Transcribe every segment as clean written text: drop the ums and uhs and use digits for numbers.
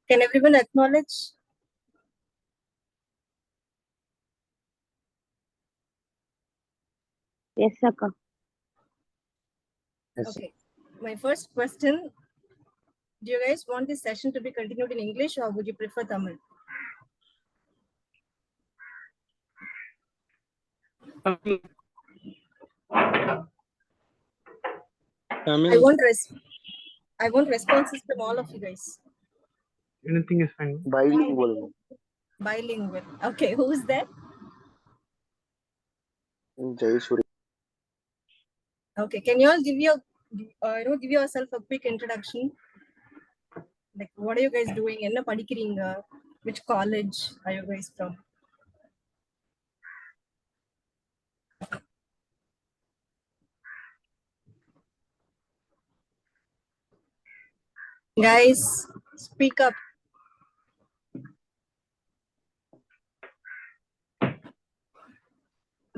Can everyone acknowledge? Yes, Akka. Yes. Okay. My first question, do you guys want this session to be continued in English or would you prefer Tamil? I want responses from all of you guys. Anything is fine. Bilingual. Bilingual. Okay, who is that? Jai Surya. Okay, can you all give yourself a quick introduction? Like, what are you guys doing? Enna padikireenga? Which college are you guys from? Guys, speak up.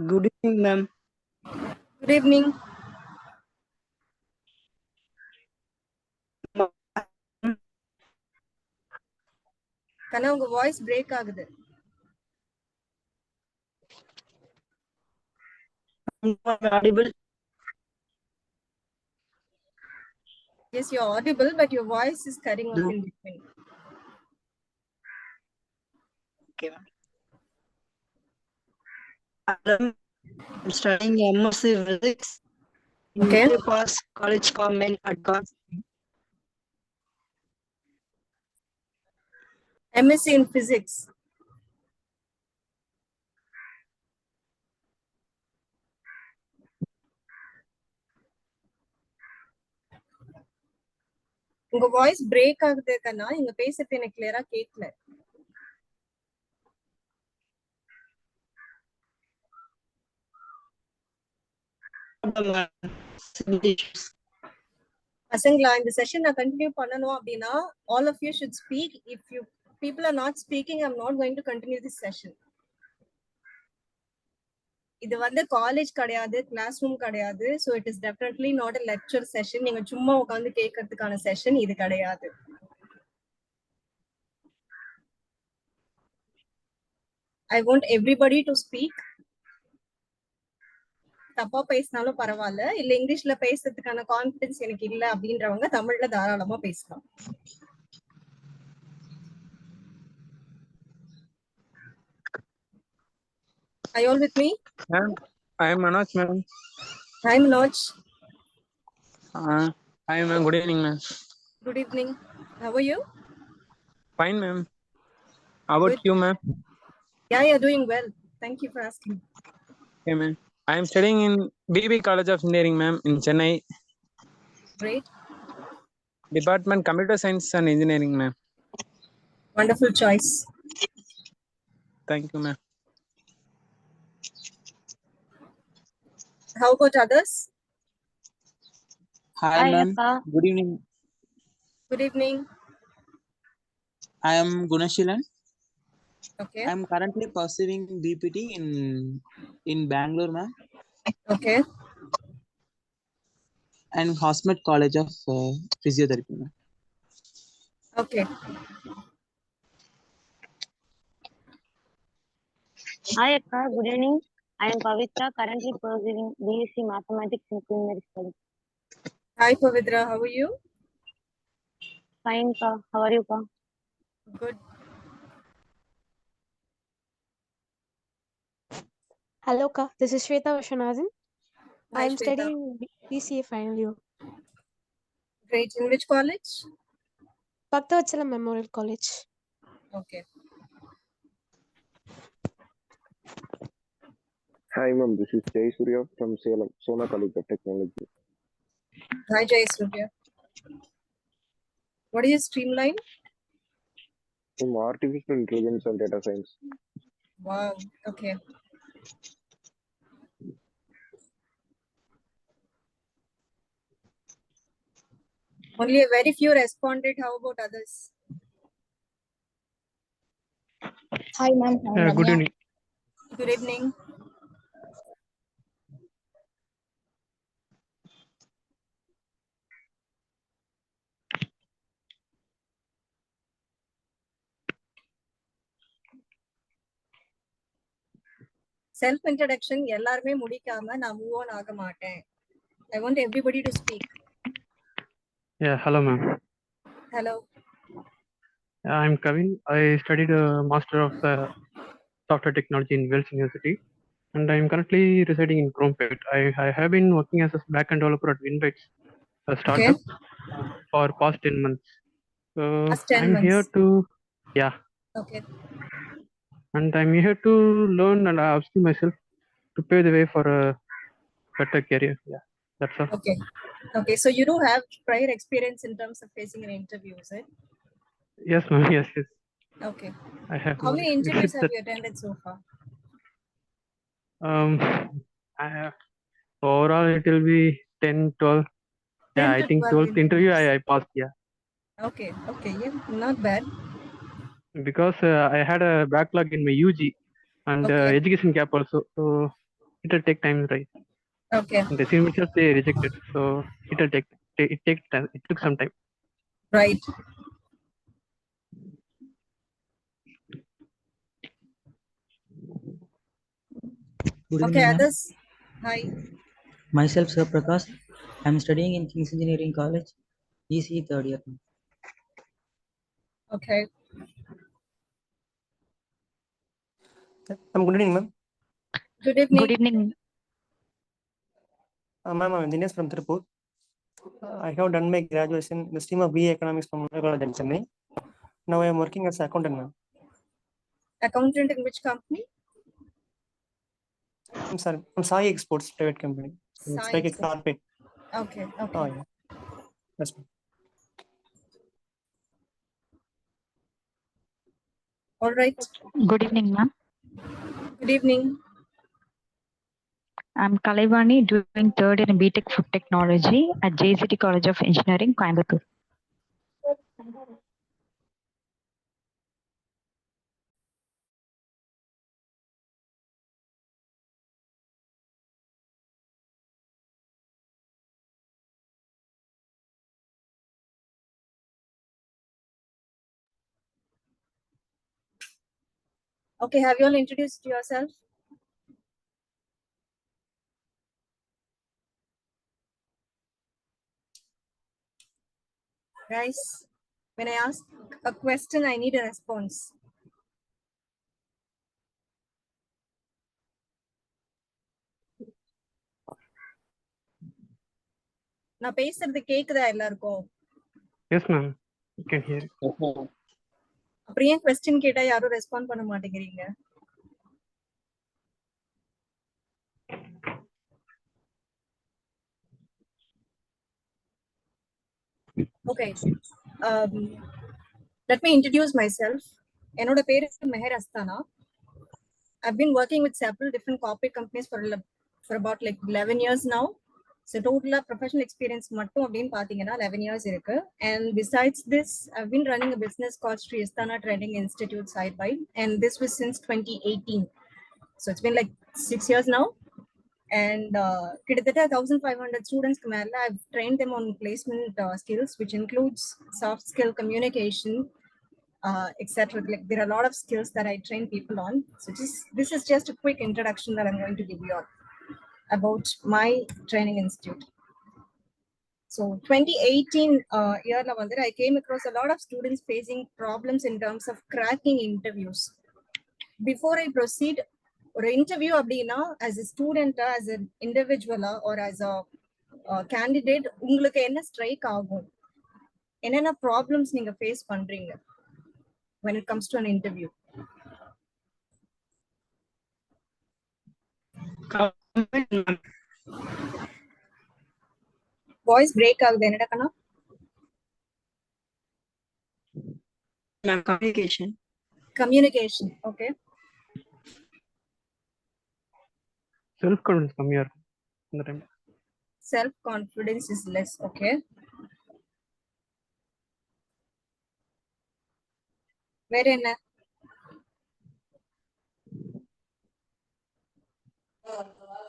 Good evening, ma'am. Good evening. Kana, unga voice break ஆகுது. I'm not audible. Yes, you're audible, but your voice is cutting off in between. Okay, ma'am. I'm studying MSc Physics in Okay. Pass College Comment Advanced. MSc in physics. உங்க voice break ஆகுது கண்ணா, நீங்க பேசுறது எனக்கு கிளியரா கேட்கல. பசங்களா, இந்த session நான் கண்டினியூ பண்ணணும் அப்படின்னா all of you should speak. If you people are not speaking, I'm not going to continue this session. இது வந்து காலேஜ் கிடையாது, கிளாஸ் ரூம் கிடையாது. So it is definitely not a lecture session. நீங்க சும்மா உட்கார்ந்து கேட்கறதுக்கான செஷன் இது கிடையாது. I want everybody to speak. தப்பா பேசினாலும் பரவாயில்ல, இல்ல இங்கிலீஷ்ல பேசுறதுக்கான கான்பிடன்ஸ் எனக்கு இல்ல அப்படின்றவங்க தமிழ்ல தாராளமா பேசலாம். Are you all with me? Ma'am, I am Manoj, ma'am. Hi Manoj. Hi, ma'am. Good evening, ma'am. Good evening. How are you? Fine, ma'am. How about Good. you, ma'am? Yeah, you're doing well. Thank you for asking. Okay, ma'am. I am studying in BB College of Engineering, ma'am, in Chennai. Great. Department Computer Science and Engineering, ma'am. Wonderful choice. Thank you, ma'am. How about others? Hi, Hi, ma'am. Akka. Good evening. Good evening. I am Gunashilan. Okay. I am currently pursuing BPT in Bangalore, ma'am, Okay. and Hosmet College of Physiotherapy, ma'am. Okay. Hi, Akka. Good evening. I am Pavitra, currently pursuing BSc Mathematics in Queen Study. Hi Pavitra, how are you? Fine, Ka. How are you, Ka? Good. Hello, Ka. This is Shweta Vishwanathan. Hi, I am Shweta. studying BCA final year. Great. In which college? Bhaktavatsala Memorial College. Okay. Hi, ma'am. This is Jai Surya from Salem, Sona College of Technology. Hi Jai Surya. What is your streamline? From Artificial Intelligence and Data Science. Wow. Okay. Only a very few responded. How about others? Hi, ma'am. Good evening. Good evening. Self introduction எல்லாருமே முடிக்காம நான் move on ஆக மாட்டேன். I want everybody to speak. Yeah, hello, ma'am. Hello. I'm Kavin. I studied a Master of Software Technology in Wells University, and I'm currently residing in Chromepet. I have been working as a backend developer at Winbytes, a startup, for past 10 months. So Past 10 I'm here months. to, yeah, Okay. and I'm here to learn and upskill myself to pave the way for a better career. Yeah, that's all. Okay. Okay. So you do have prior experience in terms of facing an interview, is it? Yes, ma'am. Yes, yes. Okay. I have. How no many worries. interviews It's have you attended so far? I have, overall it will be 10, 12. 10 Yeah, I to think 12 12th interview interviews. I passed. Yeah, Okay. Okay. Yeah. Not bad. because I had a backlog in my UG and Okay. education gap also, so it will take time, right? Okay. And the team itself they rejected, so it will take time. It took some time. Right. Good Okay. evening, ma'am. Others. Hi. Myself, Sir Prakash. I'm studying in King's Engineering College, ECE third year. Okay. Good evening, ma'am. Good evening. Good evening. Ma'am, I'm Dinesh from Tirupur. I have done my graduation in the stream of BA Economics from Mumbai College in Chennai. Now I am working as an accountant, ma'am. Accountant in which company? I'm sorry, from Sai Exports private company. So it's Sai like a Exports. carpet. Okay. Okay. Oh, yeah. That's fine. All right. Good evening, ma'am. Good evening. I'm Kalaivani, doing third in BTech Food Technology at JCT College of Engineering, Coimbatore. Okay. Have you all introduced yourself? Guys, when I ask a question, I need a response. நான் பேசுறது கேக்குதா எல்லாருக்கும்? Yes, ma'am. You can hear it. அப்புறம் ஏன் question கேட்டா யாரும் respond பண்ண மாட்டேங்கிறீங்க? Okay. Let me introduce myself. என்னோட பேரு Meher Asthana. I've been working with several different corporate companies for about like 11 years now. So total professional experience மட்டும் அப்படின்னு பாத்தீங்கன்னா 11 years இருக்கு. And besides this, I've been running a business called Sri Asthana Training Institute side by, and this was since 2018. So it's been like 6 years now. And கிட்டத்தட்ட 1500 students க்கு மேல I've trained them on placement skills, which includes soft skill communication, etc. Like there are a lot of skills that I train people on. So this is just a quick introduction that I'm going to give you all about my training institute. So 2018 year I came across a lot of students facing problems in terms of cracking interviews. Before I proceed, or interview அப்படின்னா as a student, as an individual, or as a candidate, உங்களுக்கு என்ன strike ஆகும், என்னென்ன problems நீங்க face பண்றீங்க when it comes to an interview? Voice break ஆகுது, என்னடா கண்ணா? Communication. Okay. Self confidence கம்மியா இருக்கும் இந்த time. Self confidence is less. Okay. வேற என்ன?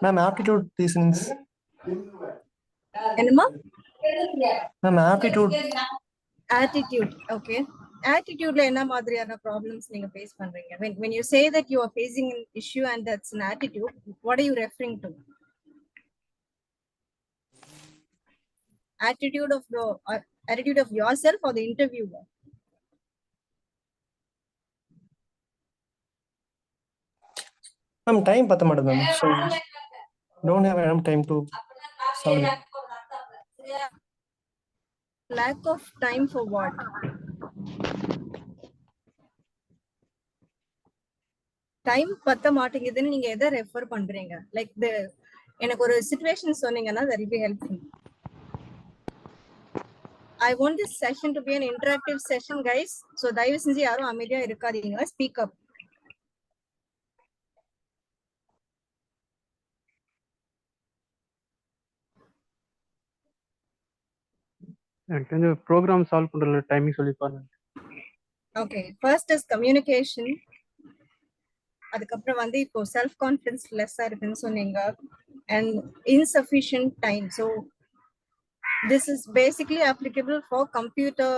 Ma'am, aptitude reasons. என்னமா? Ma'am, aptitude. Attitude. Okay. attitudeல என்ன மாதிரியான problems நீங்க face பண்றீங்க? When you say that you are facing an issue and that's an attitude, what are you referring to? Attitude of yourself or the interviewer? Time பத்த மாட்டேங்குது ma'am. So don't have enough time to solve it. Lack of time for what? Time பத்த மாட்டேங்குதுன்னு நீங்க எதை refer பண்றீங்க? Like எனக்கு ஒரு situation சொன்னீங்கன்னா that will be helpful. I want this session to be an interactive session, guys. So தயவு செஞ்சு யாரும் அமைதியா இருக்காதீங்க. Speak up. எனக்கு வந்து ப்ரோக்ராம் சால்வ் பண்ற டைமிங் சொல்லி பாருங்க. Okay, first is communication. அதுக்கப்புறம் வந்து இப்போ செல்ஃப் கான்ஃபிடன்ஸ் லெஸ்ஸா இருக்குன்னு சொன்னீங்க and insufficient time. So this is basically applicable for computer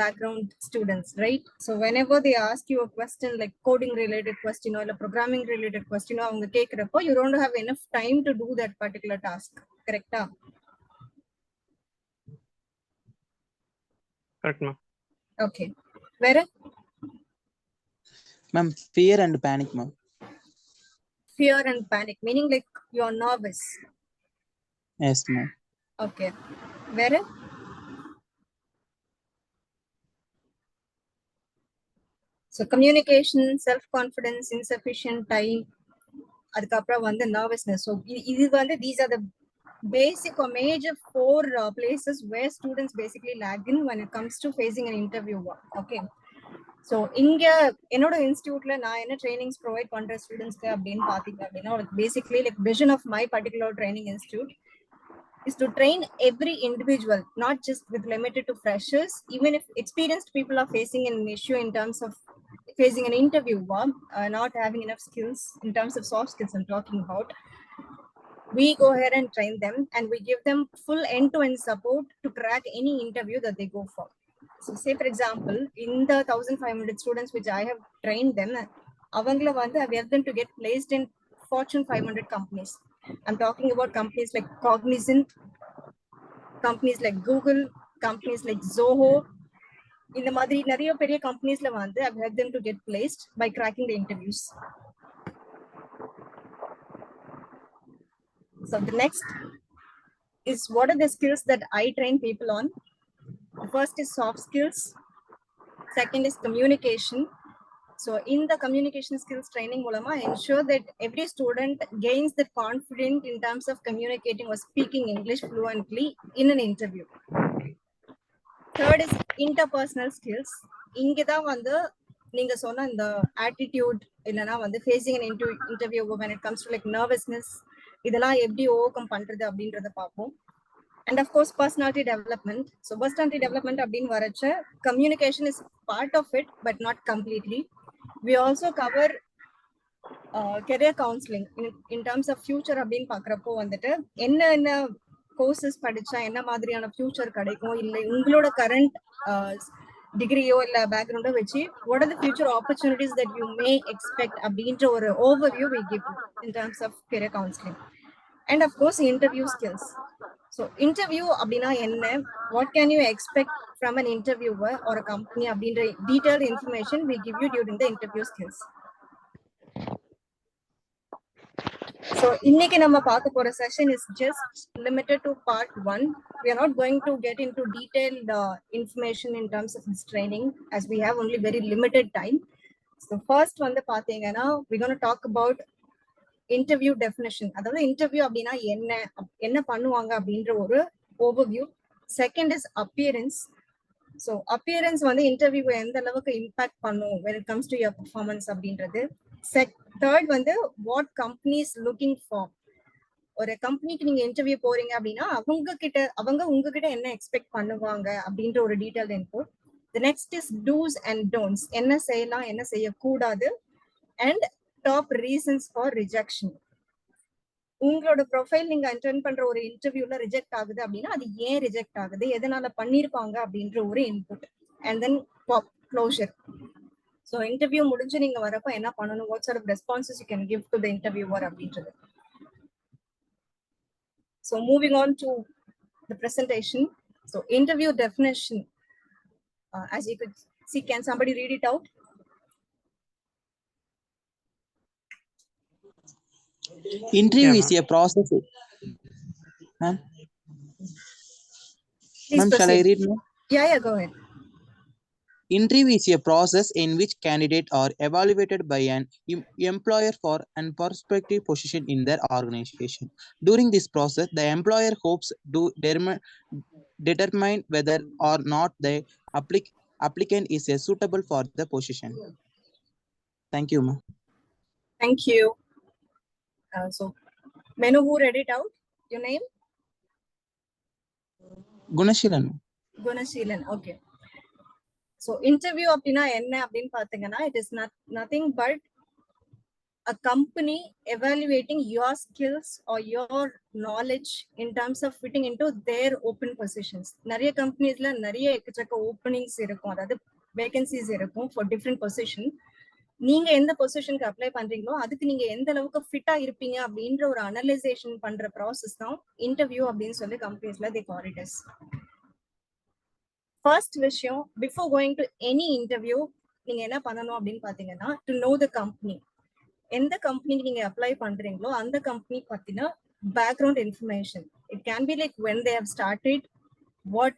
background students, right? So whenever they ask you a question like coding related question or programming related question, அவங்க கேக்குறப்போ you don't have enough time to do that particular task. Correct? Correct, ma'am. Okay. Where? Ma'am, fear and panic, ma'am. Fear and panic, meaning like you are nervous. Yes, ma'am. Okay. Where? So communication, self-confidence, insufficient time, அதுக்கப்புறம் வந்து nervousness. So இது வந்து these are the basic or major 4 places where students basically lag in when it comes to facing an interview. Okay. So இங்க என்னோட இன்ஸ்டிடியூட்ல நான் என்ன trainings provide பண்ற ஸ்டூடெண்ட்ஸ்க்கு அப்படின்னு பாத்தீங்க அப்படின்னா basically like vision of my particular training institute is to train every individual, not just with limited to freshers. Even if experienced people are facing an issue in terms of facing an interview, not having enough skills in terms of soft skills I'm talking about, we go ahead and train them and we give them full end-to-end support to crack any interview that they go for. So say for example, in the 1500 students which I have trained them, avangala vandu I help them to get placed in Fortune 500 companies. I'm talking about companies like Cognizant, companies like Google, companies like Zoho. In the மாதிரி நிறைய பெரிய கம்பெனிஸ்ல வந்து I've helped them to get placed by cracking the interviews. So the next is what are the skills that I train people on. The first is soft skills. Second is communication. So in the communication skills training மூலமா ensure that every student gains the confidence in terms of communicating or speaking English fluently in an interview. Third is interpersonal skills. இங்கதான் வந்து நீங்க சொன்ன இந்த attitude இல்லனா வந்து facing an interview when it comes to like nervousness, இதெல்லாம் எப்படி overcome பண்றது அப்படின்றத பார்ப்போம். And of course personality development. So personality development அப்படினு வரச்ச communication is part of it but not completely. We also cover career counseling in terms of future அப்படினு பார்க்கறப்போ வந்துட்டு என்ன கோர்சஸ் படிச்சா என்ன மாதிரியான ஃபியூச்சர் கிடைக்கும், இல்லை உங்களோட கரண்ட் டிகிரியோ இல்ல பேக்ரவுண்டோ வச்சு what are the future opportunities that you may expect அப்படின்ற ஒரு overview we give you in terms of career counseling. And of course interview skills. So interview அப்படினா என்ன, what can you expect from an interviewer or a company அப்படின்ற detailed information we give you during the interview skills. So இன்னைக்கு நம்ம பார்க்க போற session is just limited to part 1. We are not going to get into detailed information in terms of this training as we have only very limited time. So first வந்து பாத்தீங்கன்னா we're going to talk about interview definition. அதாவது interview அப்படினா என்ன பண்ணுவாங்க அப்படின்ற ஒரு overview. Second is appearance. So appearance வந்து interview எந்த அளவுக்கு impact பண்ணும் when it comes to your performance அப்படின்றது. Third வந்து what companies looking for. ஒரு கம்பெனிக்கு நீங்க இன்டர்வியூ போறீங்க அப்படின்னா அவங்க உங்ககிட்ட என்ன எக்ஸ்பெக்ட் பண்ணுவாங்க அப்படின்ற ஒரு detail input. The next is do's and don'ts. என்ன செய்யலாம் என்ன செய்யக்கூடாது. And top reasons for rejection. உங்களோட ப்ரொஃபைல் நீங்க அட்டெண்ட் பண்ற ஒரு இன்டர்வியூல ரிஜெக்ட் ஆகுது அப்படின்னா அது ஏன் ரிஜெக்ட் ஆகுது, எதனால பண்ணிருப்பாங்க அப்படின்ற ஒரு input. And then closure. So interview முடிஞ்சு நீங்க வரப்ப என்ன பண்ணணும், what sort of responses you can give to the interviewer அப்படின்றது. So moving on to the presentation. So interview definition, as you could see, can somebody read it out? Interview is a process. Ma'am, Please shall I proceed. read now? Yeah, go ahead. Interview is a process in which candidates are evaluated by an employer for a prospective position in their organization. During this process, the employer hopes to determine whether or not the applicant is suitable for the position. Thank you, ma'am. Thank you. So, Menu, who read it out? Your name? Gunashilan. Gunashilan. Okay. So interview அப்படின்னா என்ன அப்படின்னு பாத்தீங்கன்னா, it is nothing but a company evaluating your skills or your knowledge in terms of fitting into their open positions. நிறைய கம்பெனிஸ்ல நிறைய எக்கச்சக்க openings இருக்கும், அதாவது vacancies இருக்கும் for different position. நீங்க எந்த பொசிஷனுக்கு அப்ளை பண்றீங்களோ அதுக்கு நீங்க எந்த அளவுக்கு ஃபிட்டா இருப்பீங்க அப்படின்ற ஒரு அனலைசேஷன் பண்ற ப்ராசஸ் தான் இன்டர்வியூ அப்படின்னு சொல்லி கம்பெனிஸ்ல they call it as. First விஷயம், before going to any interview நீங்க என்ன பண்ணணும் அப்படின்னு பாத்தீங்கன்னா, டு நோ த கம்பெனி. எந்த கம்பெனிக்கு நீங்க அப்ளை பண்றீங்களோ அந்த கம்பெனி பத்தின background information. It can be like when they have started, what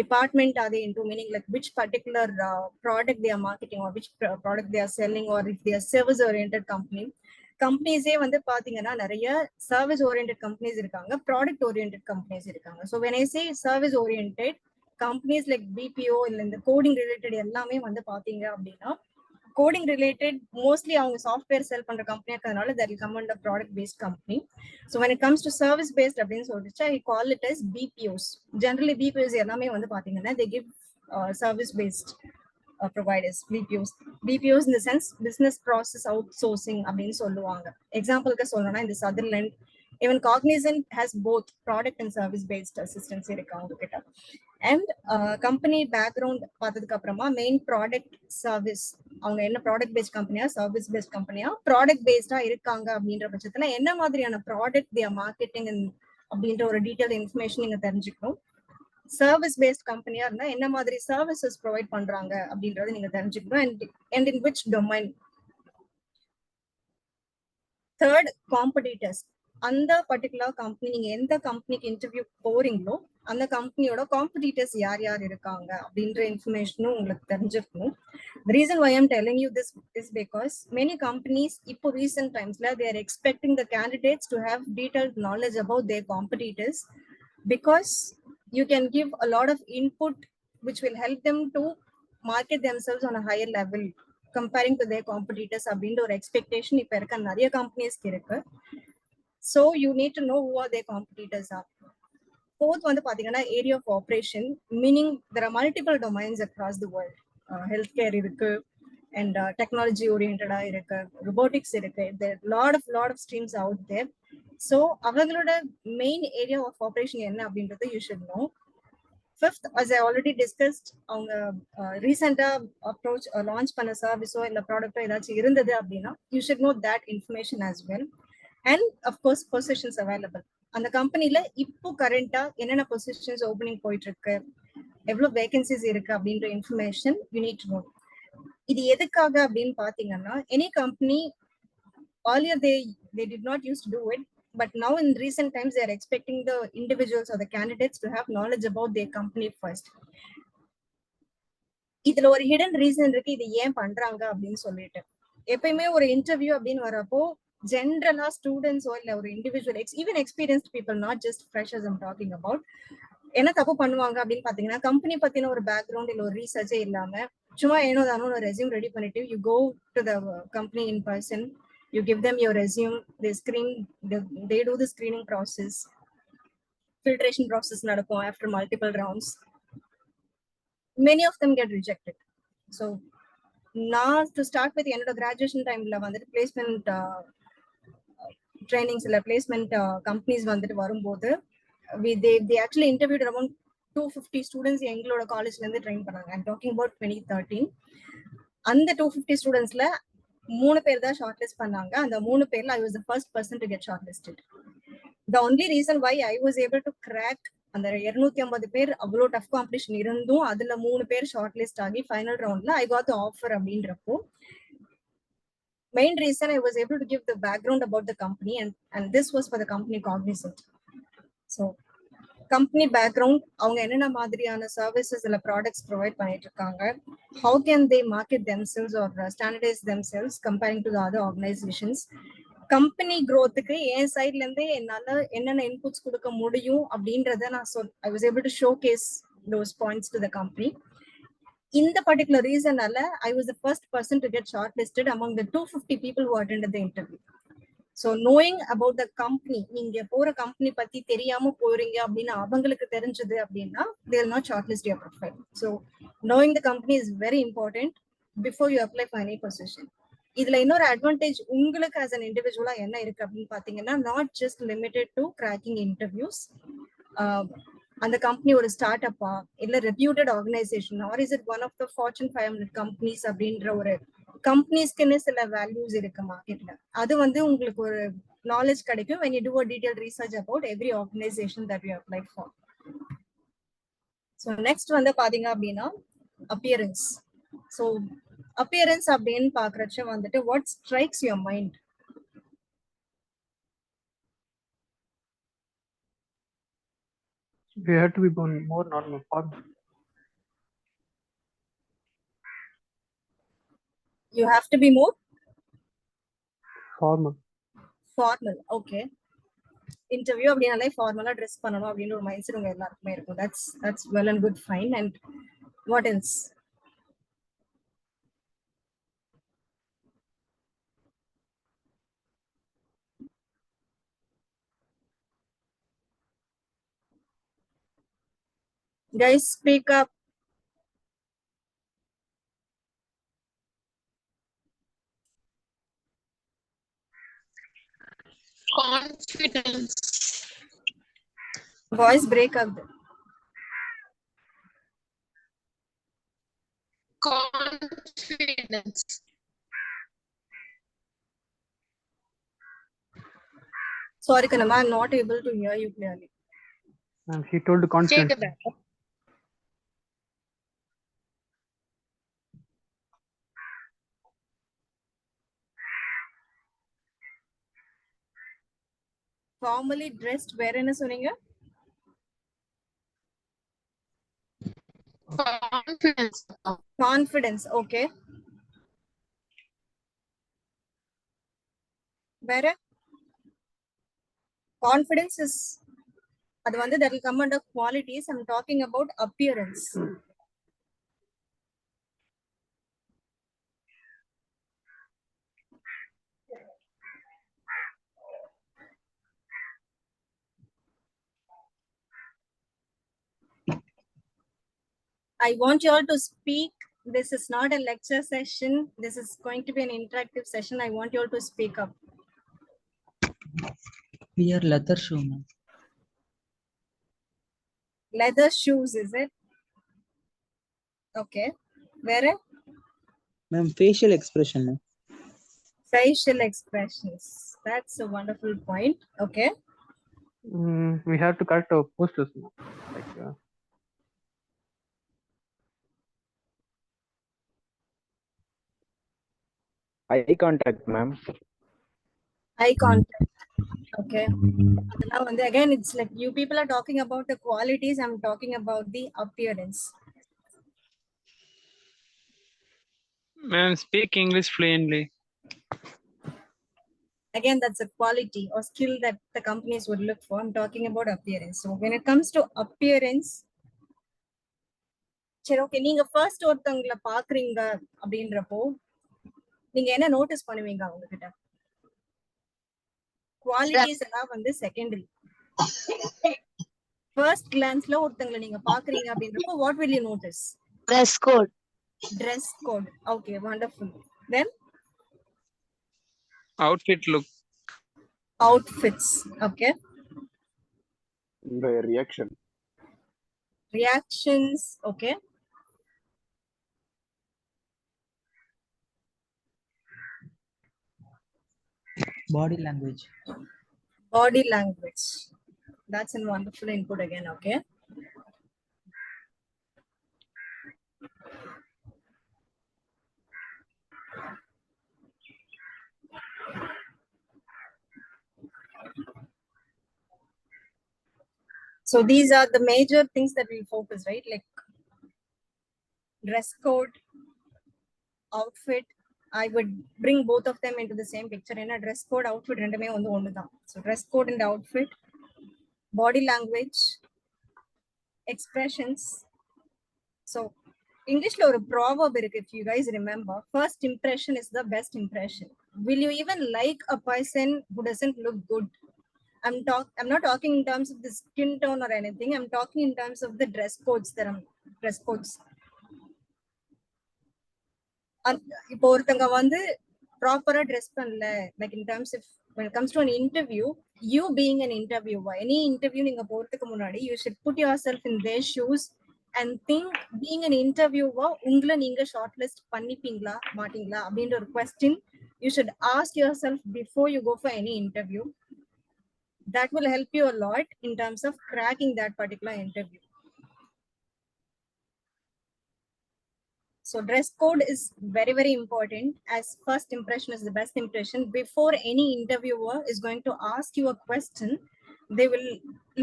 department are they into, meaning like which particular product they are marketing or which product they are selling, or if they are service oriented company. கம்பெனிஸே வந்து பாத்தீங்கன்னா நிறைய service oriented companies இருக்காங்க, product oriented companies இருக்காங்க. So when I say service oriented, companies like BPO இல்லை இந்த coding related எல்லாமே வந்து பாத்தீங்க அப்படின்னா, கோடிங் ரிலேட்டட் மோஸ்ட்லி அவங்க சாஃப்ட்வேர் செல் பண்ற கம்பெனியா இருக்கிறதுனால that will come under product based company. So when it comes to service based அப்படின்னு சொல்லிட்டு I call it as BPOs. Generally BPOs எல்லாமே வந்து பாத்தீங்கன்னா they give service based providers. BPOs in the sense business process outsourcing அப்படின்னு சொல்லுவாங்க. எக்ஸாம்பிளுக்கு சொல்லணும்னா இந்த Sutherland, even Cognizant has both product and service based assistance இருக்கு அவங்க கிட்ட. அண்ட் கம்பெனி பேக்ரவுண்ட் பார்த்ததுக்கு அப்புறமா மெயின் ப்ராடக்ட் சர்வீஸ், அவங்க என்ன ப்ராடக்ட் பேஸ்ட் கம்பெனியா சர்வீஸ் பேஸ்ட் கம்பெனியா, ப்ராடக்ட் பேஸ்டா இருக்காங்க அப்படின்ற பட்சத்துல என்ன மாதிரியான ப்ராடக்ட் they are marketing அப்படின்ற ஒரு டீடைல் இன்ஃபர்மேஷன் நீங்க தெரிஞ்சுக்கணும். சர்வீஸ் பேஸ்ட் கம்பெனியா இருந்தா என்ன மாதிரி சர்வீசஸ் ப்ரொவைட் பண்றாங்க அப்படின்றத நீங்க தெரிஞ்சுக்கணும். And in which domain. Third, competitors. அந்த பர்டிகுலர் கம்பெனி, நீங்க எந்த கம்பெனிக்கு இன்டர்வியூ போறீங்களோ அந்த கம்பெனியோட காம்படிட்டர்ஸ் யார் யார் இருக்காங்க அப்படின்ற இன்ஃபர்மேஷனும் உங்களுக்கு தெரிஞ்சிருக்கணும். The reason why I'm telling you this is because many companies இப்போ recent timesல they are expecting the candidates to have detailed knowledge about their competitors, because you can give a lot of input which will help them to market themselves on a higher level comparing to their competitors அப்படின்ற ஒரு expectation இப்போ இருக்க நிறைய கம்பெனிஸ்க்கு இருக்கு. So you need to know who are their competitors are. Fourth வந்து பாத்தீங்கன்னா area of operation, meaning there are multiple domains across the world. Health care இருக்கு, and technology ஓரியன்டா இருக்கு, ரொபோட்டிக்ஸ் இருக்கு, there are lot of streams out there. So அவங்களோட main area of operation என்ன அப்படின்றது you should know. Fifth, as I already discussed, அவங்க ரீசெண்டா approach launch பண்ண சர்வீஸோ இல்லை ப்ராடக்டோ ஏதாச்சும் இருந்தது அப்படின்னா you should know that information as well. And of course positions available. அந்த கம்பெனில இப்போ கரண்டா என்னென்ன பொசிஷன்ஸ் ஓப்பனிங் போயிட்டு இருக்கு, எவ்வளவு வேகன்சிஸ் இருக்கு அப்படின்ற information you need to know. இது எதுக்காக அப்படின்னு பாத்தீங்கன்னா, any company earlier they did not used to do it, but now in recent times they are expecting the individuals or the candidates to have knowledge about their company first. இதுல ஒரு hidden reason இருக்கு இது ஏன் பண்றாங்க அப்படின்னு சொல்லிட்டு. எப்பயுமே ஒரு இன்டர்வியூ அப்படின்னு வரப்போ ஜென்ரலா ஸ்டூடெண்ட்ஸோ இல்ல ஒரு individual even experienced people, not just freshers I'm talking about, என்ன தப்பு பண்ணுவாங்க அப்படின்னு பாத்தீங்கன்னா, கம்பெனி பத்தின ஒரு பேக்ரவுண்ட் இல்ல ஒரு ரீசர்ச்சே இல்லாம சும்மா ஏனோ தானோ ஒரு ரெஸ்யூம் ரெடி பண்ணிட்டு you go to the company in person, you give them your resume, they do the screening process, filtration process நடக்கும் after multiple rounds. Many of them get rejected. So நான் to start with என்னோட graduation டைம்ல வந்துட்டு placement trainings இல்ல placement companies வந்துட்டு வரும்போது they actually interviewed around 250 students எங்களோட காலேஜ்ல இருந்து ட்ரெயின் பண்ணாங்க. I'm talking about 2013. அந்த 250 ஸ்டூடெண்ட்ஸ்ல 3 பேர் தான் ஷார்ட் லிஸ்ட் பண்ணாங்க. அந்த 3 பேர்ல I was the first person to get shortlisted. The only reason why I was able to crack அந்த 250 பேர் அவ்வளோ டஃப் காம்படிஷன் இருந்தும் அதுல 3 பேர் ஷார்ட் லிஸ்ட் ஆகி ஃபைனல் ரவுண்ட்ல ஐ காட் த ஆஃபர் அப்படின்றப்போ main reason I was able to give the background about the company and this was for the company Cognizant. So company background, அவங்க என்னென்ன மாதிரியான services இல்ல ப்ராடக்ட்ஸ் ப்ரொவைட் பண்ணிட்டு இருக்காங்க, how can they market themselves or standardize themselves comparing to the other organizations, company growthக்கு என் சைட்ல இருந்து என்னால என்னென்ன இன்புட்ஸ் கொடுக்க முடியும் அப்படின்றத நான் I was able to showcase those points to the company. In the particular reason, I was the first person to get shortlisted among the 250 people who attended the interview. So knowing about the company, நீங்க போற company பத்தி தெரியாம போறீங்க அப்படின்னா அவங்களுக்கு தெரிஞ்சது அப்படின்னா they will not shortlist your profile. So knowing the company is very important before you apply for any position. இதுல இன்னொரு அட்வான்டேஜ் உங்களுக்கு as an individual என்ன இருக்கு அப்படின்னு பாத்தீங்கன்னா, not just limited to cracking interviews. அந்த கம்பெனி ஒரு ஸ்டார்ட் அப்பா இல்ல reputed organisation or is it one of the Fortune 500 companies அப்படின்ற ஒரு கம்பெனிஸ்க்குன்னு சில வேல்யூஸ் இருக்கு மார்க்கெட்ல. அது உங்களுக்கு ஒரு நாலேஜ் கிடைக்கும் when you do a detailed research about every organization that you apply for. So next பாத்தீங்க அப்படின்னா appearance. So appearance அப்படின்னு பாக்குறச்ச what strikes your mind? We have to be more normal, formal. You have to be more Formal. Formal, okay. Interview அப்படினாலே ஃபார்மலா dress பண்ணணும் அப்படின்ற ஒரு mind set உங்க எல்லாருக்குமே இருக்கும். That's well and good, fine. And what else? Guys, speak up. Confidence. Voice break up. Confidence. Sorry, Kanama, I'm not able to hear you clearly. She told confidence. Take that. Formally dressed, where என்ன சொன்னீங்க? Confidence. Confidence, okay. Where? Confidence is that will come under qualities. I'm talking about appearance. I want you all to speak. This is not a lecture session. This is going to be an interactive session. I want you all to speak up. Wear leather shoe, ma'am. Leather shoes, is it? Okay. Where? Ma'am, facial expression. Ma'am. Facial expressions. That's a wonderful point. Okay. We have to correct our posters now. Like, eye contact, ma'am. Eye contact. Okay. Now, again, it's like you people are talking about the qualities. I'm talking about the appearance. Ma'am, speak English fluently. Again, that's a quality or skill that the companies would look for. I'm talking about appearance. So when it comes to appearance, சரி, okay, நீங்க first ஒருத்தவங்களை பாக்குறீங்க அப்படின்றப்போ நீங்க என்ன notice பண்ணுவீங்க அவங்க கிட்ட? குவாலிட்டிஸ் எல்லாம் செகண்டரி. ஃபர்ஸ்ட் கிளான்ஸ்ல ஒருத்தவங்களை நீங்க பாக்குறீங்க அப்படின்றப்போ what will you notice? Dress code. Dress code. Okay, wonderful. Then Outfit look. Outfits. Okay. The reaction. reactions, okay. Body language. Body language. That's a wonderful input again, okay. So these are the major things that we focus, right? Like dress code, outfit. I would bring both of them into the same picture. In a dress code, outfit, rendume ondu onnu dhaan. So dress code and outfit, body language, expressions. So English lo oru proverb irukku, if you guys remember, first impression is the best impression. Will you even like a person who doesn't look good? I'm not talking in terms of the skin tone or anything. I'm talking in terms of the dress codes. Dress codes. இப்போ ஒருத்தங்க வந்து ப்ராப்பரா dress பண்ணல, like in terms if when it comes to an interview, you being an interviewer, any interview நீங்க போறதுக்கு முன்னாடி you should put yourself in their shoes and think, being an interviewer, உங்களை நீங்க shortlist பண்ணிப்பீங்களா மாட்டீங்களா அப்படின்ற ஒரு question you should ask yourself before you go for any interview. That will help you a lot in terms of cracking that particular interview. So dress code is very, very important, as first impression is the best impression. Before any interviewer is going to ask you a question, they will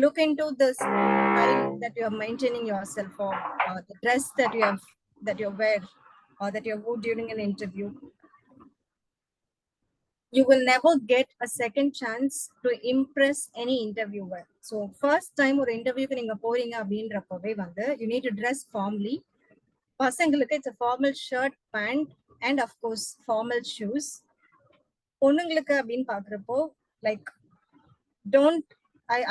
look into the style that you are maintaining yourself, or the dress that you wear or that you wore during an interview. You will never get a second chance to impress any interviewer. So first time or interview ku neenga poringa அப்படின்றப்பவே வந்து you need to dress formally. பசங்களுக்கு it's a formal shirt, pant and of course formal shoes. பொண்ணுங்களுக்கு அப்படின்னு பாக்குறப்போ like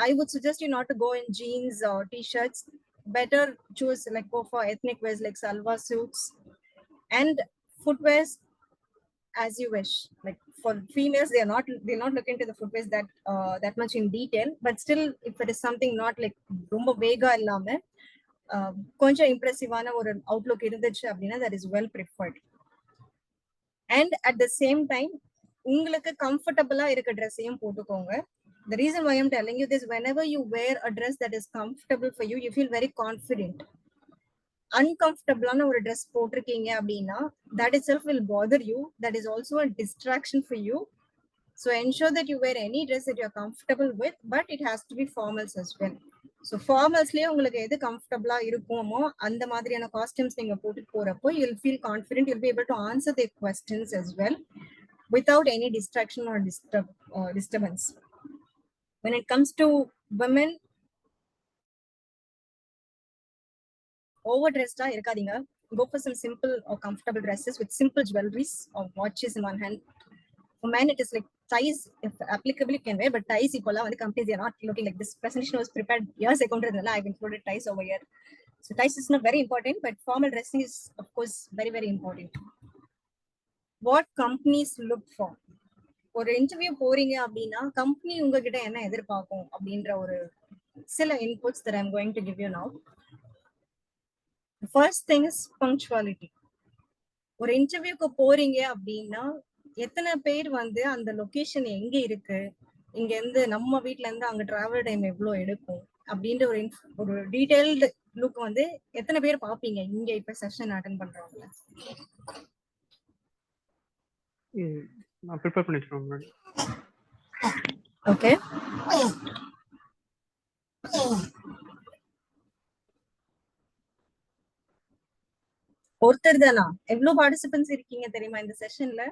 I would suggest you not to go in jeans or t-shirts. Better choose like go for ethnic wears like salwar suits and footwears as you wish. Like for females, they're not looking into the footwears that much in detail, but still if it is something not like ரொம்ப வேகா இல்லாம கொஞ்சம் இம்ப்ரெசிவான ஒரு Outlook இருந்துச்சு அப்படின்னா that is well preferred. And at the same time உங்களுக்கு கம்ஃபர்டபுளா இருக்க ட்ரெஸ்ஸையும் போட்டுக்கோங்க. The reason why I'm telling you this, whenever you wear a dress that is comfortable for you, you feel very confident. Uncomfortable ஒரு dress போட்டிருக்கீங்க அப்படின்னா that itself will bother you. That is also a distraction for you. So ensure that you wear any dress that you're comfortable with, but it has to be formals as well. So ஃபார்மல்ஸ்லயே உங்களுக்கு எது கம்ஃபர்டபுளா இருக்குமோ அந்த மாதிரியான costumes நீங்க போட்டு போறப்போ you'll feel confident, you'll be able to answer their questions as well without any distraction or disturbance. When it comes to women, overdressed இருக்காதீங்க. Go for some simple or comfortable dresses with simple jewelries or watches in one hand. For men, it is like ties, if applicable, you can wear, but ties, the companies are not looking like this. Presentation was prepared years ago, I've included ties over here. So ties is not very important, but formal dressing is, of course, very, very important. What companies look for? ஒரு interview போறீங்க அப்படின்னா company உங்ககிட்ட என்ன எதிர்பார்க்கும் அப்படின்ற ஒரு சில inputs that I'm going to give you now. The first thing is punctuality. ஒரு இன்டர்வியூக்கு போறீங்க அப்படின்னா எத்தனை பேர் வந்து அந்த லொகேஷன் எங்க இருக்கு, இங்க இருந்து நம்ம வீட்ல இருந்து அங்க டிராவல் டைம் எவ்வளவு எடுக்கும் அப்படின்ற ஒரு டீடைல்டு லுக் வந்து எத்தனை பேர் பாப்பீங்க இங்க இப்ப செஷன் அட்டெண்ட் பண்றவங்க? நான் ப்ரிப்பேர் பண்ணிட்டேன் முன்னாடி. ஓகே, ஒருத்தர் தானா? எவ்வளவு பார்ட்டிசிபென்ட்ஸ் இருக்கீங்க தெரியுமா இந்த செஷன்ல?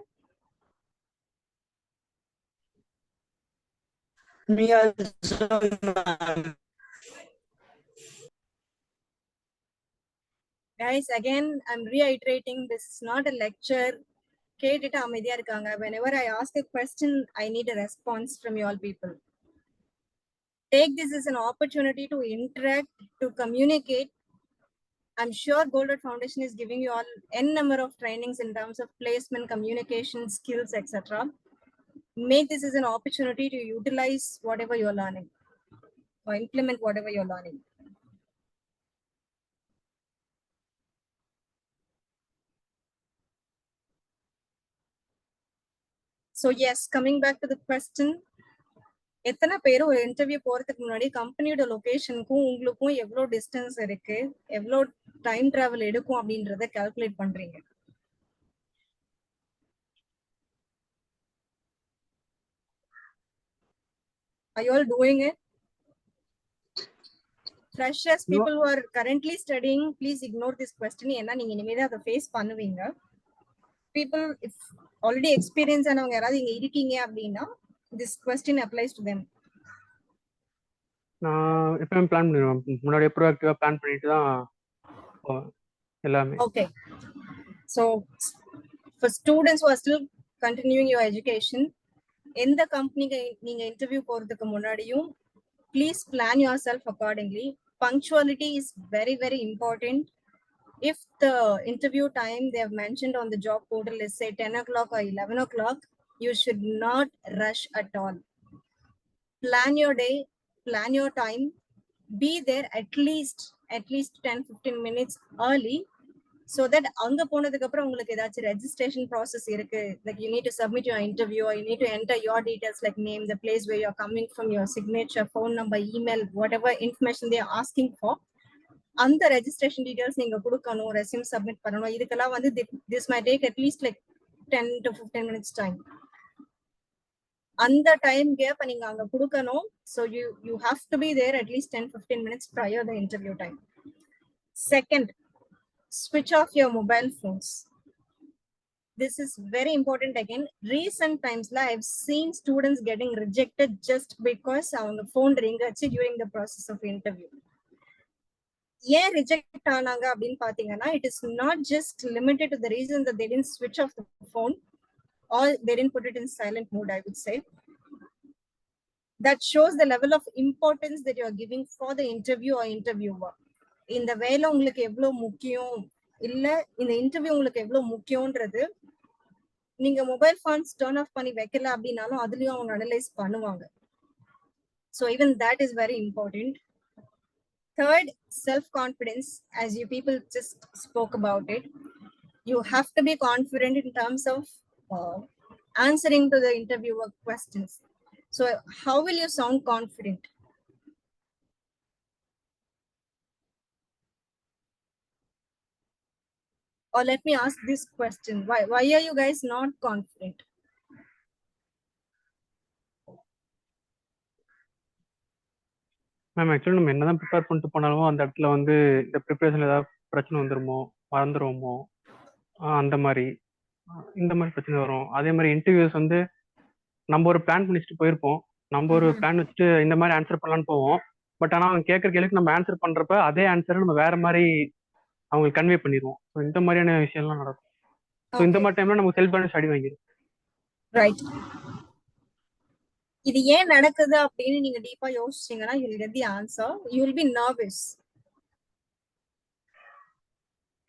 Guys, again, I'm reiterating, this is not a lecture. கேட்டுட்டு அமைதியா இருக்காங்க. Whenever I ask a question, I need a response from you all people. Take this as an opportunity to interact, to communicate. I'm sure Goldert Foundation is giving you all n number of trainings in terms of placement, communication skills, etc. Make this as an opportunity to utilize whatever you're learning or implement whatever you're learning. So yes, coming back to the question, எத்தனை பேர் ஒரு interview போறதுக்கு முன்னாடி கம்பெனியோட லொகேஷனுக்கும் உங்களுக்கும் எவ்வளவு distance இருக்கு, எவ்வளவு டைம் டிராவல் எடுக்கும் அப்படின்றத கால்குலேட் பண்றீங்க? Are you all doing it? Freshers, people who are currently studying, please ignore this question. ஏன்னா நீங்க இனிமேதான் அதை ஃபேஸ் பண்ணுவீங்க. People if already experience ஆனவங்க யாராவது இங்க இருக்கீங்க அப்படின்னா this question applies to them. நான் எப்பவும் பிளான் பண்ணிடுவேன், முன்னாடியே ப்ரோஆக்டிவா பிளான் பண்ணிட்டு தான் எல்லாமே. Okay, so for students who are still continuing your education, எந்த கம்பெனிக்கு நீங்க இன்டர்வியூ போறதுக்கு முன்னாடியும் please plan yourself accordingly. Punctuality is very, very important. If the interview time they have mentioned on the job portal is say 10 o'clock or 11 o'clock, you should not rush at all. Plan your day, plan your time, be there at least 10-15 minutes early, so that அங்க போனதுக்கு அப்புறம் உங்களுக்கு ஏதாச்சும் registration process இருக்கு, like you need to submit your interview or you need to enter your details like name, the place where you're coming from, your signature, phone number, email, whatever information they are asking for, அந்த registration details நீங்க கொடுக்கணும், resume submit பண்ணணும். இதுக்கெல்லாம் வந்து this might take at least like 10 to 15 minutes time. அந்த time gap நீங்க அங்க கொடுக்கணும். So you have to be there at least 10-15 minutes prior the interview time. Second, switch off your mobile phones. This is very important again. Recent times la I've seen students getting rejected just because அவங்க phone ring ஆச்சு during the process of interview. ஏன் reject ஆனாங்க அப்படின்னு பாத்தீங்கன்னா, it is not just limited to the reason that they didn't switch off the phone or they didn't put it in silent mode, I would say. That shows the level of importance that you are giving for the interview or interviewer. இந்த வேலை உங்களுக்கு எவ்வளவு முக்கியம், இல்ல இந்த interview உங்களுக்கு எவ்வளவு முக்கியம்ன்றது நீங்க மொபைல் போன்ஸ் டர்ன் ஆஃப் பண்ணி வைக்கல அப்படின்னாலும் அதுலயும் அவங்க அனலைஸ் பண்ணுவாங்க. So even that is very important. Third, self-confidence, as you people just spoke about it. You have to be confident in terms of answering to the interviewer questions. So how will you sound confident? Or let me ask this question. Why are you guys not confident? Ma'am actually நம்ம என்னதான் prepare பண்ணிட்டு போனாலும் அந்த இடத்துல வந்து இந்த ப்ரிப்பரேஷன்ல ஏதாவது பிரச்சனை வந்துருமோ, மறந்துருவோமோ, அந்த மாதிரி இந்த மாதிரி பிரச்சனை வரும். அதே மாதிரி இன்டர்வியூஸ் வந்து நம்ம ஒரு பிளான் பண்ணிச்சுட்டு போயிருப்போம், நம்ம ஒரு பிளான் வச்சுட்டு இந்த மாதிரி ஆன்சர் பண்ணலான்னு போவோம். பட் ஆனால் அவங்க கேட்குற கேள்விக்கு நம்ம ஆன்சர் பண்றப்ப அதே ஆன்சரை நம்ம வேற மாதிரி அவங்களுக்கு கன்வே பண்ணிடுவோம். ஸோ இந்த மாதிரியான விஷயம்லாம் நடக்கும். ஸோ இந்த மாதிரி டைம்ல நமக்கு செல்ஃப் பேலன்ஸ் அடி வாங்கிடும். ரைட். இது ஏன் நடக்குது அப்படின்னு நீங்க டீப்பா யோசிச்சீங்கன்னா you will get the answer. You will be nervous.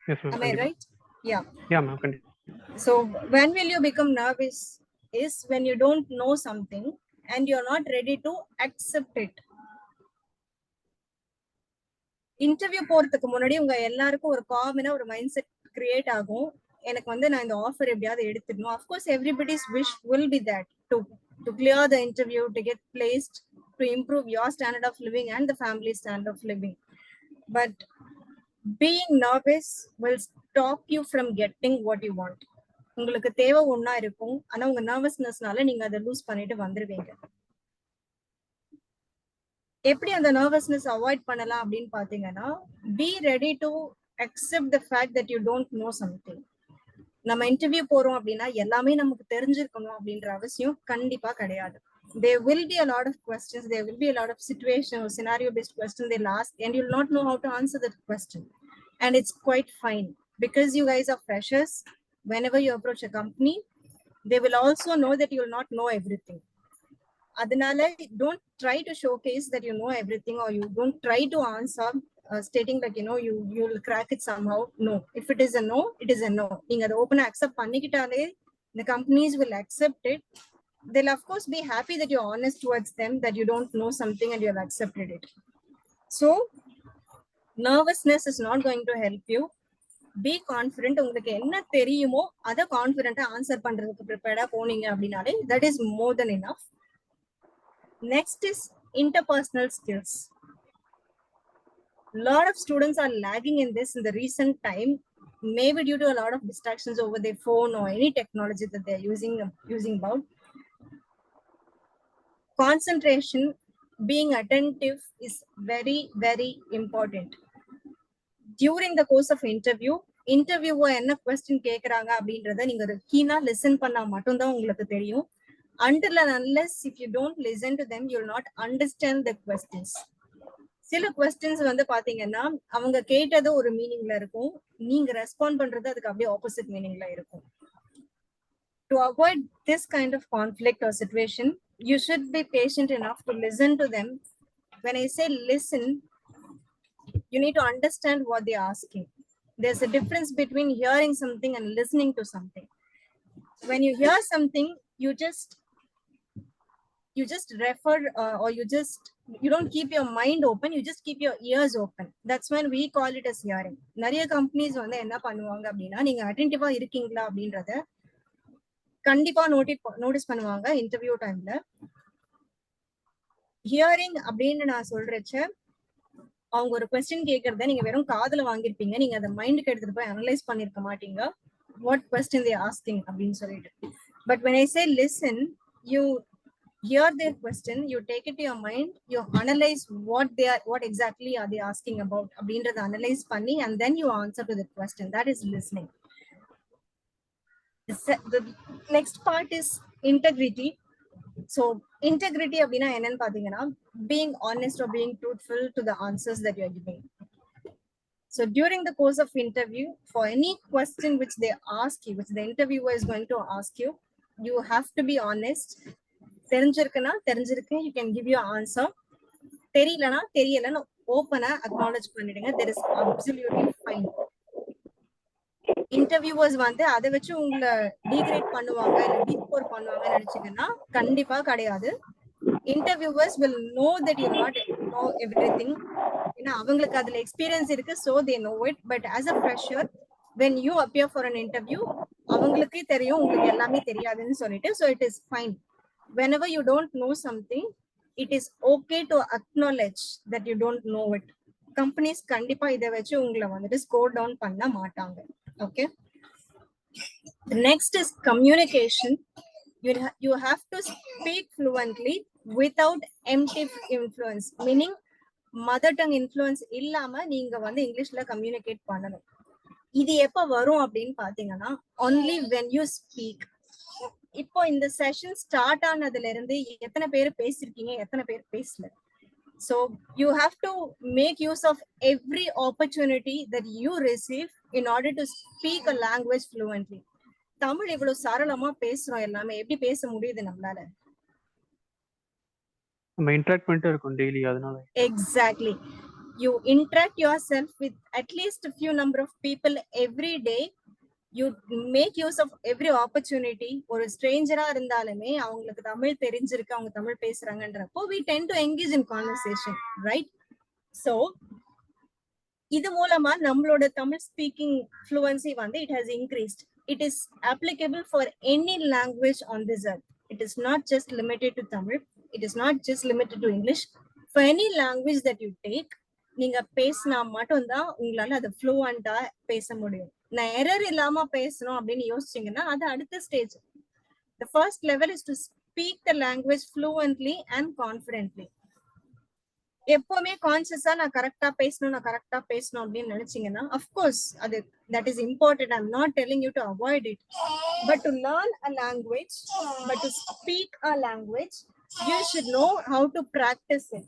Yes, ma'am. Am I right? Yeah. Yeah, ma'am. Continue. So when will you become nervous is when you don't know something and you're not ready to accept it. Interview போறதுக்கு முன்னாடி உங்க எல்லாருக்கும் ஒரு காமனா ஒரு mind set create ஆகும். எனக்கு வந்து நான் இந்த ஆஃபர் எப்படியாவது எடுத்துடணும். Of course, everybody's wish will be that to clear the interview, to get placed, to improve your standard of living and the family standard of living. But being nervous will stop you from getting what you want. உங்களுக்கு தேவை ஒண்ணா இருக்கும், ஆனா உங்க நர்வஸ்னஸ்னால நீங்க அதை loose பண்ணிட்டு வந்துருவீங்க. எப்படி அந்த நர்வஸ்னஸ் அவாய்ட் பண்ணலாம் அப்படின்னு பாத்தீங்கன்னா, be ready to accept the fact that you don't know something. நம்ம இன்டர்வியூ போறோம் அப்படின்னா எல்லாமே நமக்கு தெரிஞ்சிருக்கணும் அப்படின்ற அவசியம் கண்டிப்பா கிடையாது. There will be a lot of questions, there will be a lot of situation or scenario based questions they'll ask and you'll not know how to answer that question. And it's quite fine because you guys are freshers. Whenever you approach a company, they will also know that you will not know everything. Adinala, don't try to showcase that you know everything or you don't try to answer stating like you'll crack it somehow. No, if it is a no, it is a no. Neenga adu open accept pannikitale the companies will accept it. They'll of course be happy that you're honest towards them, that you don't know something and you have accepted it. So nervousness is not going to help you. Be confident. உங்களுக்கு என்ன தெரியுமோ அதை கான்ஃபிடென்ட்டா answer பண்றதுக்கு ப்ரிப்பேர்டா போனீங்க அப்படின்னாலே that is more then enough. Next is interpersonal skills. Lot of students are lagging in this in the recent time, maybe due to a lot of distractions over their phone or any technology that they're using about. Concentration, being attentive is very, very important. During the course of interviewer என்ன question கேக்குறாங்க அப்படின்றத நீங்க கீனா listen பண்ணா மட்டும்தான் உங்களுக்கு தெரியும். Until and unless if you don't listen to them, you will not understand the questions. சில questions வந்து பாத்தீங்கன்னா அவங்க கேட்டது ஒரு மீனிங்ல இருக்கும், நீங்க ரெஸ்பாண்ட் பண்றது அதுக்கு அப்படியே ஆப்போசிட் மீனிங்ல இருக்கும். To avoid this kind of conflict or situation, you should be patient enough to listen to them. When I say listen, you need to understand what they're asking. There's a difference between hearing something and listening to something. When you hear something, you just refer or you don't keep your mind open, you just keep your ears open. That's when we call it as hearing. நிறைய companies வந்து என்ன பண்ணுவாங்க அப்படின்னா, நீங்க அட்டென்டிவா இருக்கீங்களா அப்படின்றத கண்டிப்பா notice பண்ணுவாங்க இன்டர்வியூ டைம்ல. ஹியரிங் அப்படின்னு நான் சொல்றச்ச, அவங்க ஒரு கொஸ்டின் கேட்கறத நீங்க வெறும் காதுல வாங்கிருப்பீங்க, நீங்க அதை மைண்டுக்கு எடுத்துட்டு போய் அனலைஸ் பண்ணிருக்க மாட்டீங்க, வாட் கொஸ்டின் they asking அப்படின்னு சொல்லிட்டு. But when I say listen, you hear their question, you take it to your mind, you analyze what exactly are they asking about அப்படின்றத அனலைஸ் பண்ணி and then you answer to the question. That is listening. The next part is integrity. So integrity அப்படின்னா என்னன்னு பாத்தீங்கன்னா, being honest or being truthful to the answers that you are giving. So during the course of interview, for any question which they ask you, which the interviewer is going to ask you, you have to be honest. தெரிஞ்சிருக்குன்னா தெரிஞ்சிருக்கு, you can give your answer. தெரியலனா தெரியலன்னு ஓப்பனா acknowledge பண்ணிடுங்க. There is absolutely fine. Interviewers வந்து அதை வச்சு உங்களை degrade பண்ணுவாங்க இல்ல டீஸ்கோர் பண்ணுவாங்கன்னு நினைச்சீங்கன்னா கண்டிப்பா கிடையாது. Interviewers will know that you not know everything. ஏன்னா அவங்களுக்கு அதுல எக்ஸ்பீரியன்ஸ் இருக்கு, so they know it. But as a fresher, when you appear for an interview, அவங்களுக்கே தெரியும் உங்களுக்கு எல்லாமே தெரியாதுன்னு சொல்லிட்டு. So it is fine. Whenever you don't know something, it is okay to acknowledge that you don't know it. Companies கண்டிப்பா இதை வச்சு உங்களை வந்துட்டு ஸ்கோர் டவுன் பண்ண மாட்டாங்க. Okay. The next is communication. You have to speak fluently without empty influence, meaning mother tongue influence இல்லாம நீங்க வந்து இங்கிலீஷ்ல கம்யூனிகேட் பண்ணணும். இது எப்ப வரும் அப்படின்னு பாத்தீங்கன்னா, only when you speak. இப்போ இந்த செஷன் ஸ்டார்ட் ஆனதுல இருந்து எத்தனை பேர் பேசிருக்கீங்க, எத்தனை பேர் பேசல? So you have to make use of every opportunity that you receive in order to speak a language fluently. Tamil இவ்வளவு சரளமா பேசுறோம், எல்லாமே எப்படி பேச முடியுது நம்மளால? நம்ம இன்டராக்ட் பண்ணிட்டே இருக்கோம் டெய்லி, அதனால. Exactly. You interact yourself with at least a few number of people every day. You make use of every opportunity. ஒரு ஸ்ட்ரேஞ்சரா இருந்தாலுமே அவங்களுக்கு தமிழ் தெரிஞ்சிருக்கு, அவங்க Tamil பேசுறாங்கன்றப்போ we tend to engage in conversation, right? So இது மூலமா நம்மளோட தமிழ் ஸ்பீக்கிங் fluency வந்து it has increased. It is applicable for any language on this earth. It is not just limited to Tamil. It is not just limited to English. For any language that you take, நீங்க பேசினா மட்டும்தான் உங்களால அது fluent-ஆ பேச முடியும். நான் error இல்லாம பேசணும் அப்படின்னு யோசிச்சீங்கன்னா அது அடுத்த stage. The first level is to speak the language fluently and confidently. எப்பவுமே கான்சியஸா நான் கரெக்டா பேசணும் அப்படின்னு நினைச்சீங்கன்னா அஃப்கோர்ஸ் அது that is important. I'm not telling you to avoid it, but to learn a language, but to speak a language, you should know how to practice it.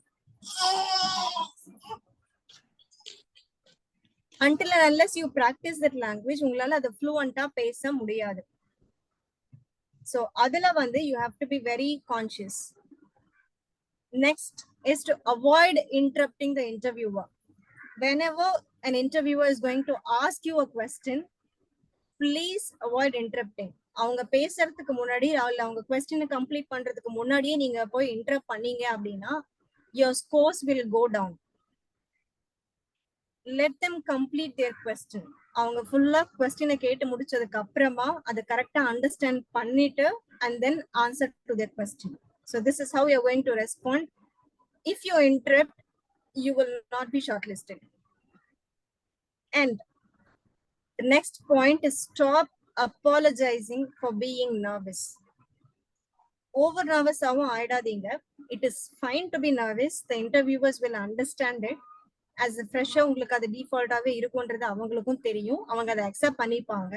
Until and unless you practice that language, உங்களால அது fluent-ஆ பேச முடியாது. So அதுல வந்து you have to be very conscious. Next is to avoid interrupting the interviewer. Whenever an interviewer is going to ask you a question, please avoid interrupting. அவங்க பேசுறதுக்கு முன்னாடி அவங்க கொஸ்டினை கம்ப்ளீட் பண்றதுக்கு முன்னாடியே நீங்க போய் இன்டரப்ட் பண்ணீங்க அப்படின்னா your scores will go down. Let them complete their question. அவங்க ஃபுல்லா கொஸ்டினை கேட்டு முடிச்சதுக்கு அப்புறமா அதை கரெக்டா அண்டர்ஸ்டாண்ட் பண்ணிட்டு and then answer to their question. So this is how you're going to respond. If you interrupt, you will not be shortlisted. And the next point is stop apologizing for being nervous. Over nervous ஆவும் ஆயிடாதீங்க. It is fine to be nervous. The interviewers will understand it. As a fresher உங்களுக்கு அது டிஃபால்ட்டாவே இருக்கும்ன்றது அவங்களுக்கும் தெரியும். அவங்க அதை accept பண்ணிப்பாங்க.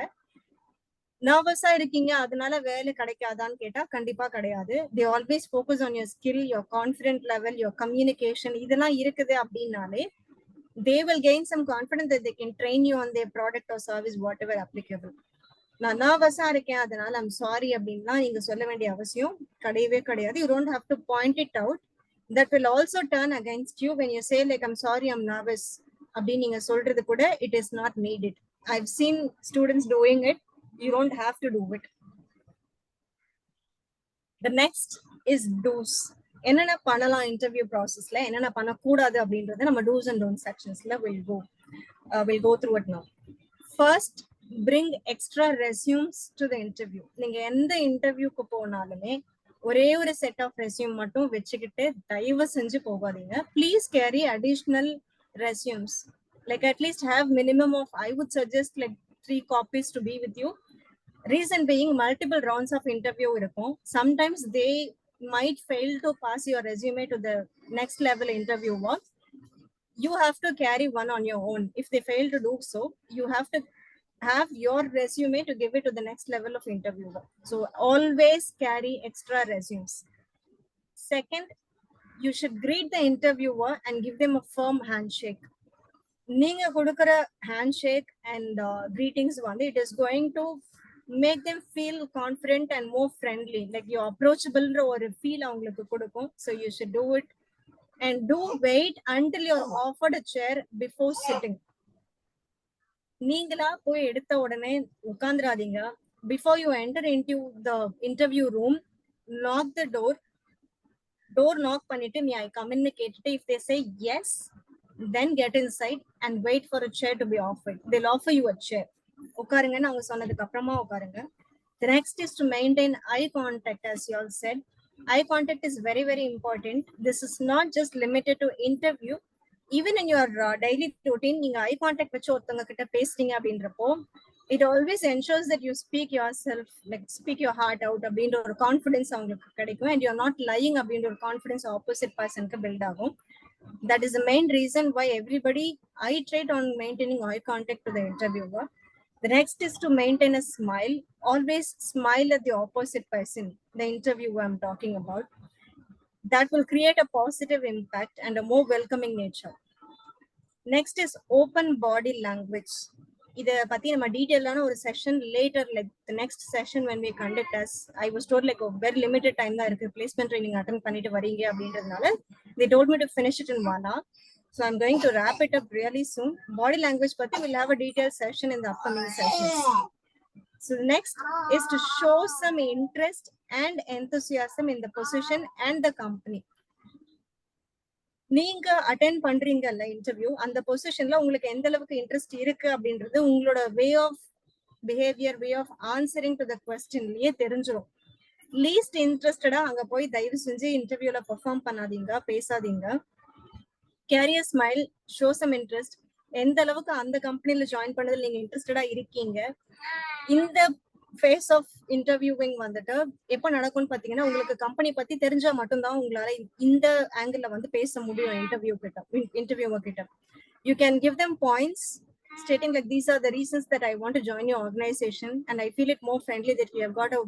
நர்வஸா இருக்கீங்க அதனால வேலை கிடைக்காதான்னு கேட்டா கண்டிப்பா கிடையாது. They always focus on your skill, your confident level, your communication. இதெல்லாம் இருக்குது அப்படின்னாலே they will gain some confidence that they can train you on their product or service, whatever applicable. நான் நர்வஸா இருக்கேன் அதனால ஐம் சாரி அப்படின்னா நீங்க சொல்ல வேண்டிய அவசியம் கிடையவே கிடையாது. You don't have to point it out. That will also turn against you when you say like I'm sorry, I'm nervous. அப்படின்னு நீங்க சொல்றது கூட it is not needed. I've seen students doing it. You don't have to do it. The next is do's. என்னென்ன பண்ணலாம் interview ப்ராசஸ்ல, என்னென்ன பண்ணக்கூடாது அப்படின்றத நம்ம do's and don'ts sectionsல we'll go through it now. First, bring extra resumes to the interview. நீங்க எந்த இன்டர்வியூக்கு போனாலுமே ஒரே ஒரு செட் ஆஃப் ரெஸ்யூம் மட்டும் வச்சுக்கிட்டு தயவு செஞ்சு போகாதீங்க. Please carry additional resumes. Like at least have minimum of, I would suggest like 3 copies to be with you. Reason being, multiple rounds of interview இருக்கும். Sometimes they might fail to pass your resume to the next level interviewer. You have to carry one on your own. If they fail to do so, you have to have your resume to give it to the next level of interviewer. So always carry extra resumes. Second, you should greet the interviewer and give them a firm handshake. நீங்க கொடுக்கிற handshake and greetings வந்து it is going to make them feel confident and more friendly, like you approachable ஒரு feel அவங்களுக்கு கொடுக்கும். So you should do it and do wait until you're offered a chair before sitting. நீங்களா போய் எடுத்த உடனே உட்கார்ந்துராதீங்க. Before you enter into the interview room, knock the door knock பண்ணிட்டு may I come in கேட்டுட்டு if they say yes, then get inside and wait for a chair to be offered. They'll offer you a chair. உட்காருங்கன்னு அவங்க சொன்னதுக்கு அப்புறமா உட்காருங்க. The next is to maintain eye contact. As you all said, eye contact is very, very important. This is not just limited to interview. Even in your daily routine, நீங்க eye contact வச்சு ஒருத்தவங்க கிட்ட பேசுறீங்க அப்படின்றப்போ it always ensures that you speak yourself, like speak your heart out அப்படின்ற ஒரு confidence அவங்களுக்கு கிடைக்கும். And you're not lying அப்படின்ற ஒரு கான்ஃபிடன்ஸ் ஆப்போசிட் பர்சனுக்கு பில்ட் ஆகும். That is the main reason why everybody iterate on maintaining eye contact to the interviewer. The next is to maintain a smile. Always smile at the opposite person, the interviewer I'm talking about. That will create a positive impact and a more welcoming nature. Next is open body language. இத பத்தி நம்ம டீடைலான ஒரு session later, like the next session when we conduct us. I was told like a very limited time தான் இருக்கு placement training attend பண்ணிட்டு வரீங்க அப்படின்றதுனால they told me to finish it in 1 hour. So I'm going to wrap it up really soon. Body language பத்தி we'll have a detailed session in the upcoming sessions. So the next is to show some interest and enthusiasm in the position and the company. நீங்க attend பண்றீங்கல்ல interview, அந்த பொசிஷன்ல உங்களுக்கு எந்த அளவுக்கு interest இருக்கு அப்படின்றது உங்களோட way of behaviour, way of answering to the கொஸ்டின்லயே தெரிஞ்சிடும். லீஸ்ட் இன்ட்ரெஸ்டடா அங்க போய் தயவு செஞ்சு இன்டர்வியூல பெர்ஃபார்ம் பண்ணாதீங்க, பேசாதீங்க. Carry a smile, show some interest. எந்த அளவுக்கு அந்த கம்பெனில ஜாயின் பண்ணதுல நீங்க இன்ட்ரெஸ்டடா இருக்கீங்க. இந்த ஃபேஸ் ஆஃப் இன்டர்வியூவிங் வந்துட்டு எப்ப நடக்கும்னு பாத்தீங்கன்னா, உங்களுக்கு கம்பெனி பத்தி தெரிஞ்சா மட்டும்தான் உங்களால இந்த ஆங்கிள் வந்து பேச முடியும் இன்டர்வியூவர் கிட்ட. You can give them points stating like these are the reasons that I want to join your organization and I feel it more friendly that we have got a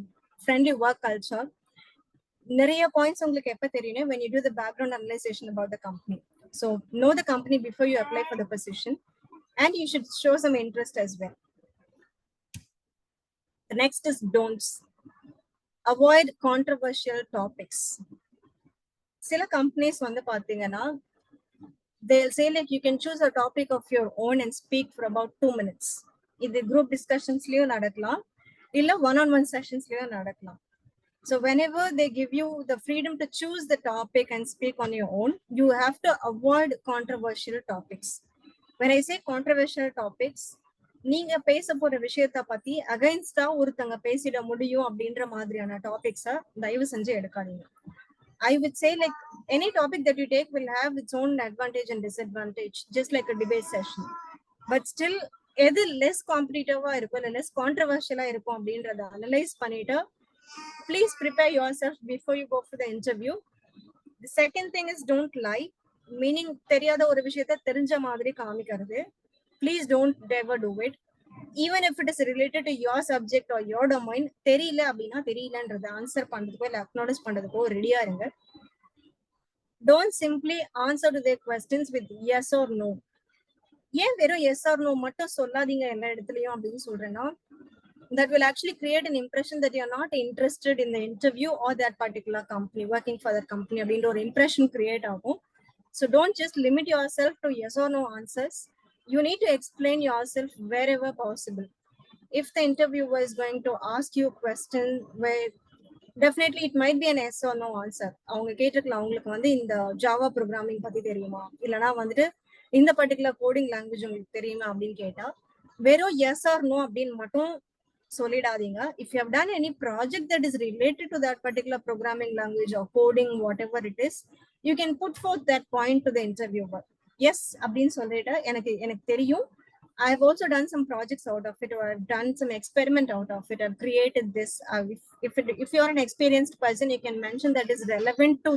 friendly work culture. நிறைய points உங்களுக்கு எப்ப தெரியும்? when you do the background analysis about the company. So know the company before you apply for the position and you should show some interest as well. The next is don'ts. Avoid controversial topics. சில companies வந்து பாத்தீங்கன்னா they'll say like you can choose a topic of your own and speak for about 2 minutes. இது group discussionsலயும் நடக்கலாம், இல்ல one-on-one sessionsலயும் நடக்கலாம். So whenever they give you the freedom to choose the topic and speak on your own, you have to avoid controversial topics. When I say controversial topics, நீங்க பேச போற விஷயத்த பத்தி அகைன்ஸ்டா ஒருத்தங்க பேசிட முடியும் அப்படின்ற மாதிரியான டாபிக்ஸ தயவு செஞ்சு எடுக்காதீங்க. I would say like any topic that you take will have its own advantage and disadvantage, just like a debate session. But still, எது less competitive இருக்கும் இல்ல less controversial இருக்கும் அப்படின்றத அனலைஸ் பண்ணிட்டு please prepare yourself before you go for the interview. The second thing is don't lie, meaning தெரியாத ஒரு விஷயத்தை தெரிஞ்ச மாதிரி காமிக்கிறது. Please don't ever do it. Even if it is related to your subject or your domain, தெரியல அப்படின்னா தெரியலன்றத answer பண்றதுக்கோ இல்ல acknowledge பண்றதுக்கோ ரெடியா இருங்க. Don't simply answer to their questions with yes or no. ஏன் வெறும் yes or no மட்டும் சொல்லாதீங்க எல்லா இடத்துலயும் அப்படின்னு சொல்றேன்னா, that will actually create an impression that you are not interested in the interview or that particular company, working for that company அப்படின்ற ஒரு impression create ஆகும். So don't just limit yourself to yes or no answers. You need to explain yourself wherever possible. If the interviewer is going to ask you a question where definitely it might be an yes or no answer, அவங்க கேட்டிருக்கலாம் அவங்களுக்கு வந்து இந்த Java programming பத்தி தெரியுமா இல்லனா வந்துட்டு இந்த பர்டிகுலர் கோடிங் லாங்குவேஜ் உங்களுக்கு தெரியுமா அப்படின்னு கேட்டா வெறும் yes or no அப்படின்னு மட்டும் சொல்லிடாதீங்க. If you have done any project that is related to that particular programming language or coding, whatever it is, you can put forth that point to the interviewer. Yes அப்படின்னு சொல்லிட்டு எனக்கு தெரியும், I have also done some projects out of it, or I've done some experiment out of it, I've created this. If you are an experienced person, you can mention that is relevant to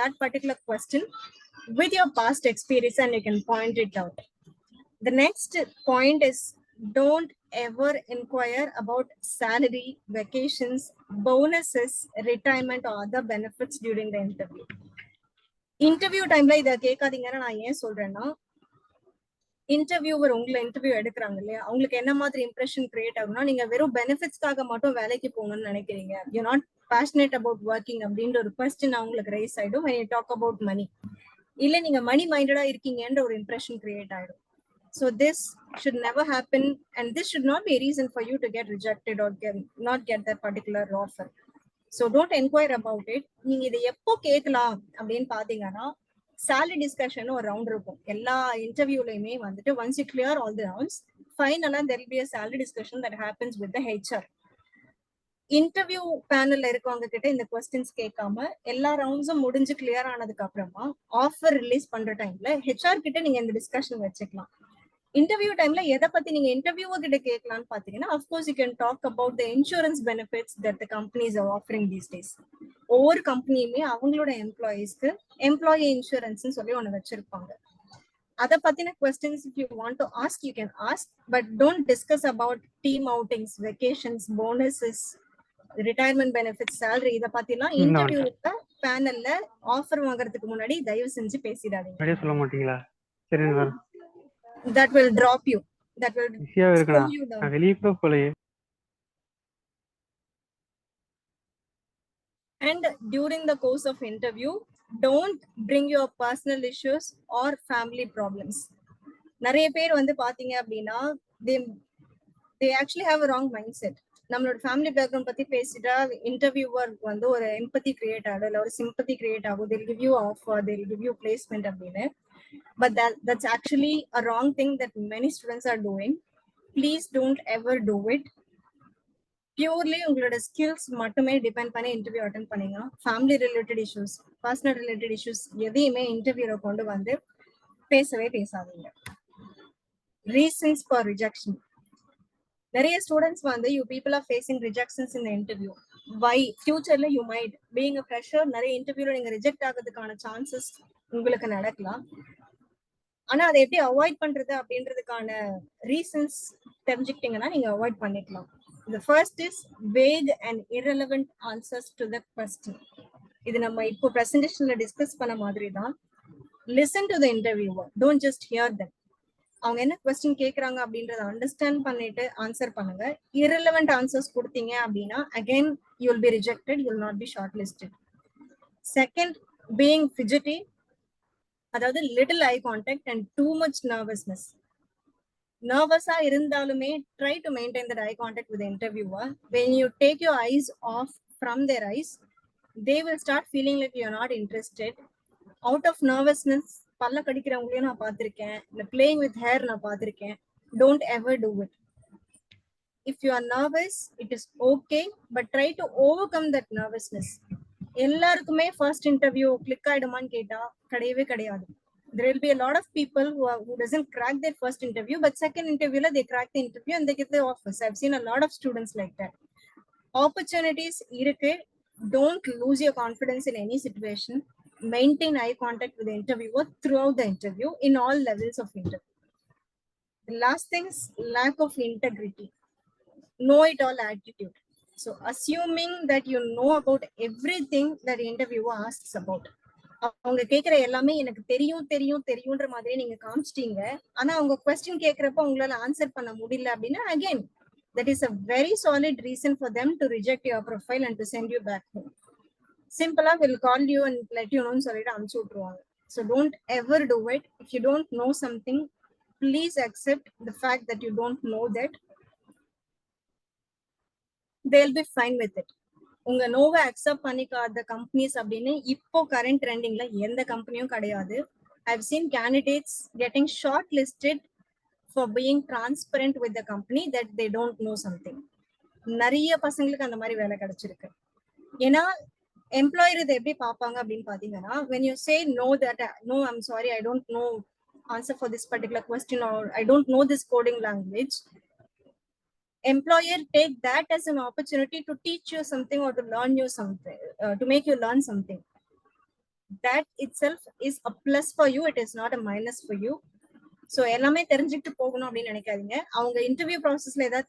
that particular question with your past experience and you can point it out. The next point is don't ever inquire about salary, vacations, bonuses, retirement or other benefits during the interview. Interview டைம்ல இதை கேட்காதீங்கன்னு நான் ஏன் சொல்றேன்னா, interviewer உங்களை interview எடுக்கிறாங்க இல்லையா, அவங்களுக்கு என்ன மாதிரி இம்ப்ரெஷன் கிரியேட் ஆகும்னா, நீங்க வெறும் பெனிஃபிட்ஸ்க்காக மட்டும் வேலைக்கு போங்கன்னு நினைக்கிறீங்க, you not passionate about working அப்படின்ற ஒரு கொஸ்டின் அவங்களுக்கு ரைஸ் ஆயிடும். when you talk about money, இல்ல நீங்க மணி மைண்டடா இருக்கீங்கன்ற ஒரு இம்ப்ரெஷன் கிரியேட் ஆயிடும். So this should never happen, and this should not be a reason for you to get rejected or not get that particular offer. So don't inquire about it. நீங்க இதை எப்போ கேட்கலாம் அப்படின்னு பாத்தீங்கன்னா, salary discussion ஒரு round இருக்கும் எல்லா இன்டர்வியூலயுமே வந்துட்டு. once you clear all the rounds, finally there will be a salary discussion that happens with the HR. Interview பேனல்ல இருக்கவங்க கிட்ட இந்த கொஸ்டின்ஸ் கேட்காம எல்லா ரவுண்ட்ஸும் முடிஞ்சு கிளியர் ஆனதுக்கு அப்புறமா ஆஃபர் ரிலீஸ் பண்ற டைம்ல ஹெச்ஆர் கிட்ட நீங்க இந்த டிஸ்கஷன் வச்சுக்கலாம். இன்டர்வியூ டைம்ல எதை பத்தி நீங்க இன்டர்வியூவர் கிட்ட கேட்கலாம்னு பாத்தீங்கன்னா, of course you can talk about the insurance benefits that the companies are offering these days. ஒவ்வொரு கம்பெனியுமே அவங்களோட எம்ப்ளாயீஸ்க்கு எம்ப்ளாயி இன்சூரன்ஸ் சொல்லி ஒண்ணு வச்சிருப்பாங்க. அதை பத்தின questions if you want to ask you can ask, but don't discuss about team outings, vacations, bonuses, retirement benefits, salary இதை பத்திலாம் இன்டர்வியூல பேனல்ல ஆஃபர் வாங்குறதுக்கு முன்னாடி தயவு செஞ்சு பேசிடாதீங்க. சொல்ல மாட்டீங்களா? சரி, that will drop you, that will slow you down. வெளிய கூட போலையே. And during the course of interview, don't bring your personal issues or family problems. நிறைய பேர் வந்து பாத்தீங்க அப்படின்னா, they actually have a wrong mindset. நம்மளோட ஃபேமிலி பேக்ரவுண்ட் பத்தி பேசிட்டா இன்டர்வியூவர் வந்து ஒரு எம்பத்தி கிரியேட் ஆகும், இல்ல ஒரு சிம்பத்தி கிரியேட் ஆகும், they'll give you offer, they'll give you placement அப்படின்னு. But that's actually a wrong thing that many students are doing. Please don't ever do it. Purely உங்களோட ஸ்கில்ஸ் மட்டுமே டிபெண்ட் பண்ணி இன்டர்வியூ அட்டென்ட் பண்ணீங்க. Family related issues, personal related issues எதையுமே இன்டர்வியூல கொண்டு வந்து பேசவே பேசாதீங்க. Reasons for rejection. நிறைய ஸ்டூடெண்ட்ஸ் வந்து you people are facing rejections in interview. Why ஃபியூச்சர்ல you might being a fresher நிறைய இன்டர்வியூல நீங்க ரிஜெக்ட் ஆகிறதுக்கான சான்சஸ் உங்களுக்கு நடக்கலாம். ஆனா அதை எப்படி அவாய்ட் பண்றது அப்படின்றதுக்கான ரீசன்ஸ் தெரிஞ்சுக்கிட்டீங்கன்னா நீங்க அவாய்ட் பண்ணிக்கலாம். The first is vague and irrelevant answers to the question. இது நம்ம இப்போ பிரசன்டேஷன்ல டிஸ்கஸ் பண்ண மாதிரி தான். Listen to the interviewer, don't just hear them. அவங்க என்ன கொஸ்டின் கேக்குறாங்க அப்படின்றத அண்டர்ஸ்டாண்ட் பண்ணிட்டு ஆன்சர் பண்ணுங்க. irrelevant answers கொடுத்தீங்க அப்படின்னா again you will be rejected, you will not be shortlisted. Second, being fidgety, அதாவது little eye contact and too much nervousness. நர்வஸா இருந்தாலுமே try to maintain that eye contact with the interviewer. When you take your eyes off from their eyes, they will start feeling like you're not interested. Out of nervousness பல்ல கடிக்கிறவங்களையும் நான் பார்த்திருக்கேன், இல்ல playing with hair நான் பார்த்திருக்கேன். Don't ever do it. If you are nervous, it is okay, but try to overcome that nervousness. எல்லாருக்குமே first interview click ஆயிடுமான்னு கேட்டா கிடையவே கிடையாது. There will be a lot of people who doesn't crack their first interview, but second interview they crack the interview and they get the offers. I've seen a lot of students like that. Opportunities இருக்கு. Don't lose your confidence in any situation. Maintain eye contact with the interviewer throughout the interview in all levels of interview. The last thing is lack of integrity. Know it all attitude. So assuming that you know about everything that the interviewer asks about. அவங்க கேக்குற எல்லாமே எனக்கு தெரியும் தெரியும் தெரியும்ன்ற மாதிரி நீங்க காமிச்சிட்டீங்க. ஆனா அவங்க கொஸ்டின் கேக்குறப்ப உங்களால ஆன்சர் பண்ண முடியல அப்படின்னா again that is a very solid reason for them to reject your profile and to send you back home. Simply will call you and let you know சொல்லிட்டு அனுப்பிச்சு விட்டுருவாங்க. So don't ever do it. If you don't know something, please accept the fact that you don't know that. They'll be fine with it. உங்க நோவை accept பண்ணிக்காத companies அப்படின்னு இப்போ current ட்ரெண்டிங்ல எந்த கம்பெனியும் கிடையாது. I've seen candidates getting shortlisted for being transparent with the company that they don't know something. நிறைய பசங்களுக்கு அந்த மாதிரி வேலை கிடைச்சிருக்கு. ஏன்னா எம்ப்ளாயர் இதை எப்படி பார்ப்பாங்க அப்படின்னு பாத்தீங்கன்னா, when you say no that no I'm sorry I don't know answer for this particular question or I don't know this coding language, employer take that as an opportunity to teach you something or to learn you something, to make you learn something. That itself is a plus for you, it is not a minus for you. So எல்லாமே தெரிஞ்சுக்கிட்டு போகணும் அப்படின்னு நினைக்காதீங்க. அவங்க interview ப்ராசஸ்ல ஏதாவது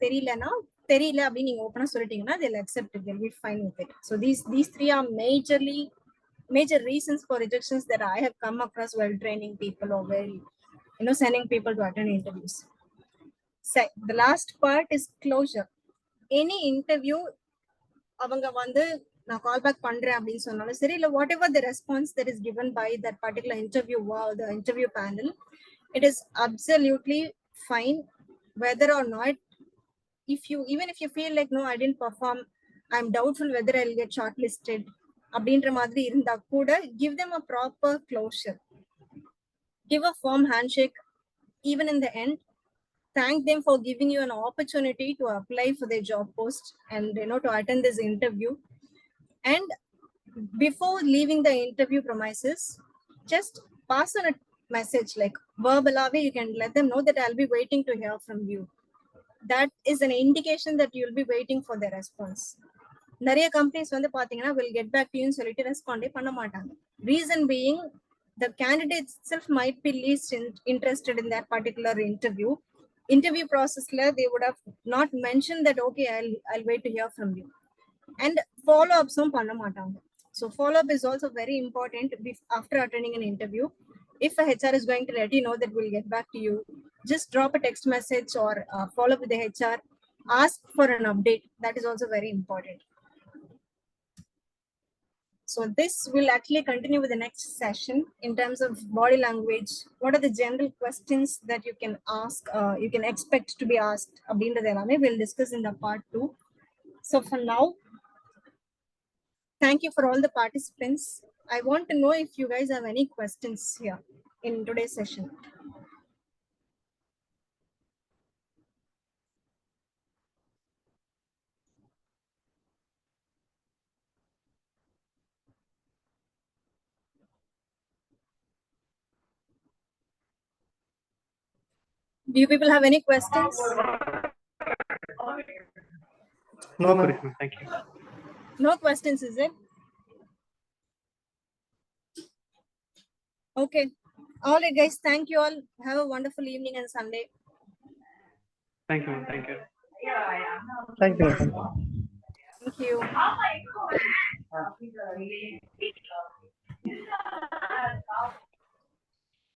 தெரியல அப்படின்னு நீங்க ஓப்பனா சொல்லிட்டீங்கன்னா they'll accept it, they'll be fine with it. So these three are major reasons for rejections that I have come across while training people or while sending people to attend interviews. The last part is closure. Any interview அவங்க வந்து நான் call back பண்றேன் அப்படின்னு சொன்னாலும் சரி, இல்ல what ever the response that is given by that particular interviewer or the interview panel, it is absolutely fine whether or not even if you feel like no I didn't perform, I'm doubtful whether I'll get shortlisted அப்படின்ற மாதிரி இருந்தா கூட give them a proper closure. Give a firm handshake even in the end. Thank them for giving you an opportunity to apply for their job post and to attend this interview. And before leaving the interview premises, just pass on a message like verbally. You can let them know that I'll be waiting to hear from you. That is an indication that you'll be waiting for their response. நிறைய companies வந்து பாத்தீங்கன்னா will get back to you சொல்லிட்டு ரெஸ்பாண்டே பண்ண மாட்டாங்க. Reason being the candidate itself might be least interested in that particular interview processல they would have not mentioned that okay I'll wait to hear from you, and follow ups பண்ண மாட்டாங்க. So follow up is also very important after attending an interview. If a HR is going to let you know that we'll get back to you, just drop a text message or follow up with the HR, ask for an update. That is also very important. So this will actually continue with the next session in terms of body language. What are the general questions that you can ask, you can expect to be asked? We'll discuss in the part 2. So for now, thank you for all the participants. I want to know if you guys have any questions here in today's session. Do you people have any questions? No, ma'am. Thank you. No questions, is it? Okay. All right, guys. Thank you all. Have a wonderful evening and Sunday. Thank you, ma'am. Thank you. Thank you. Thank you.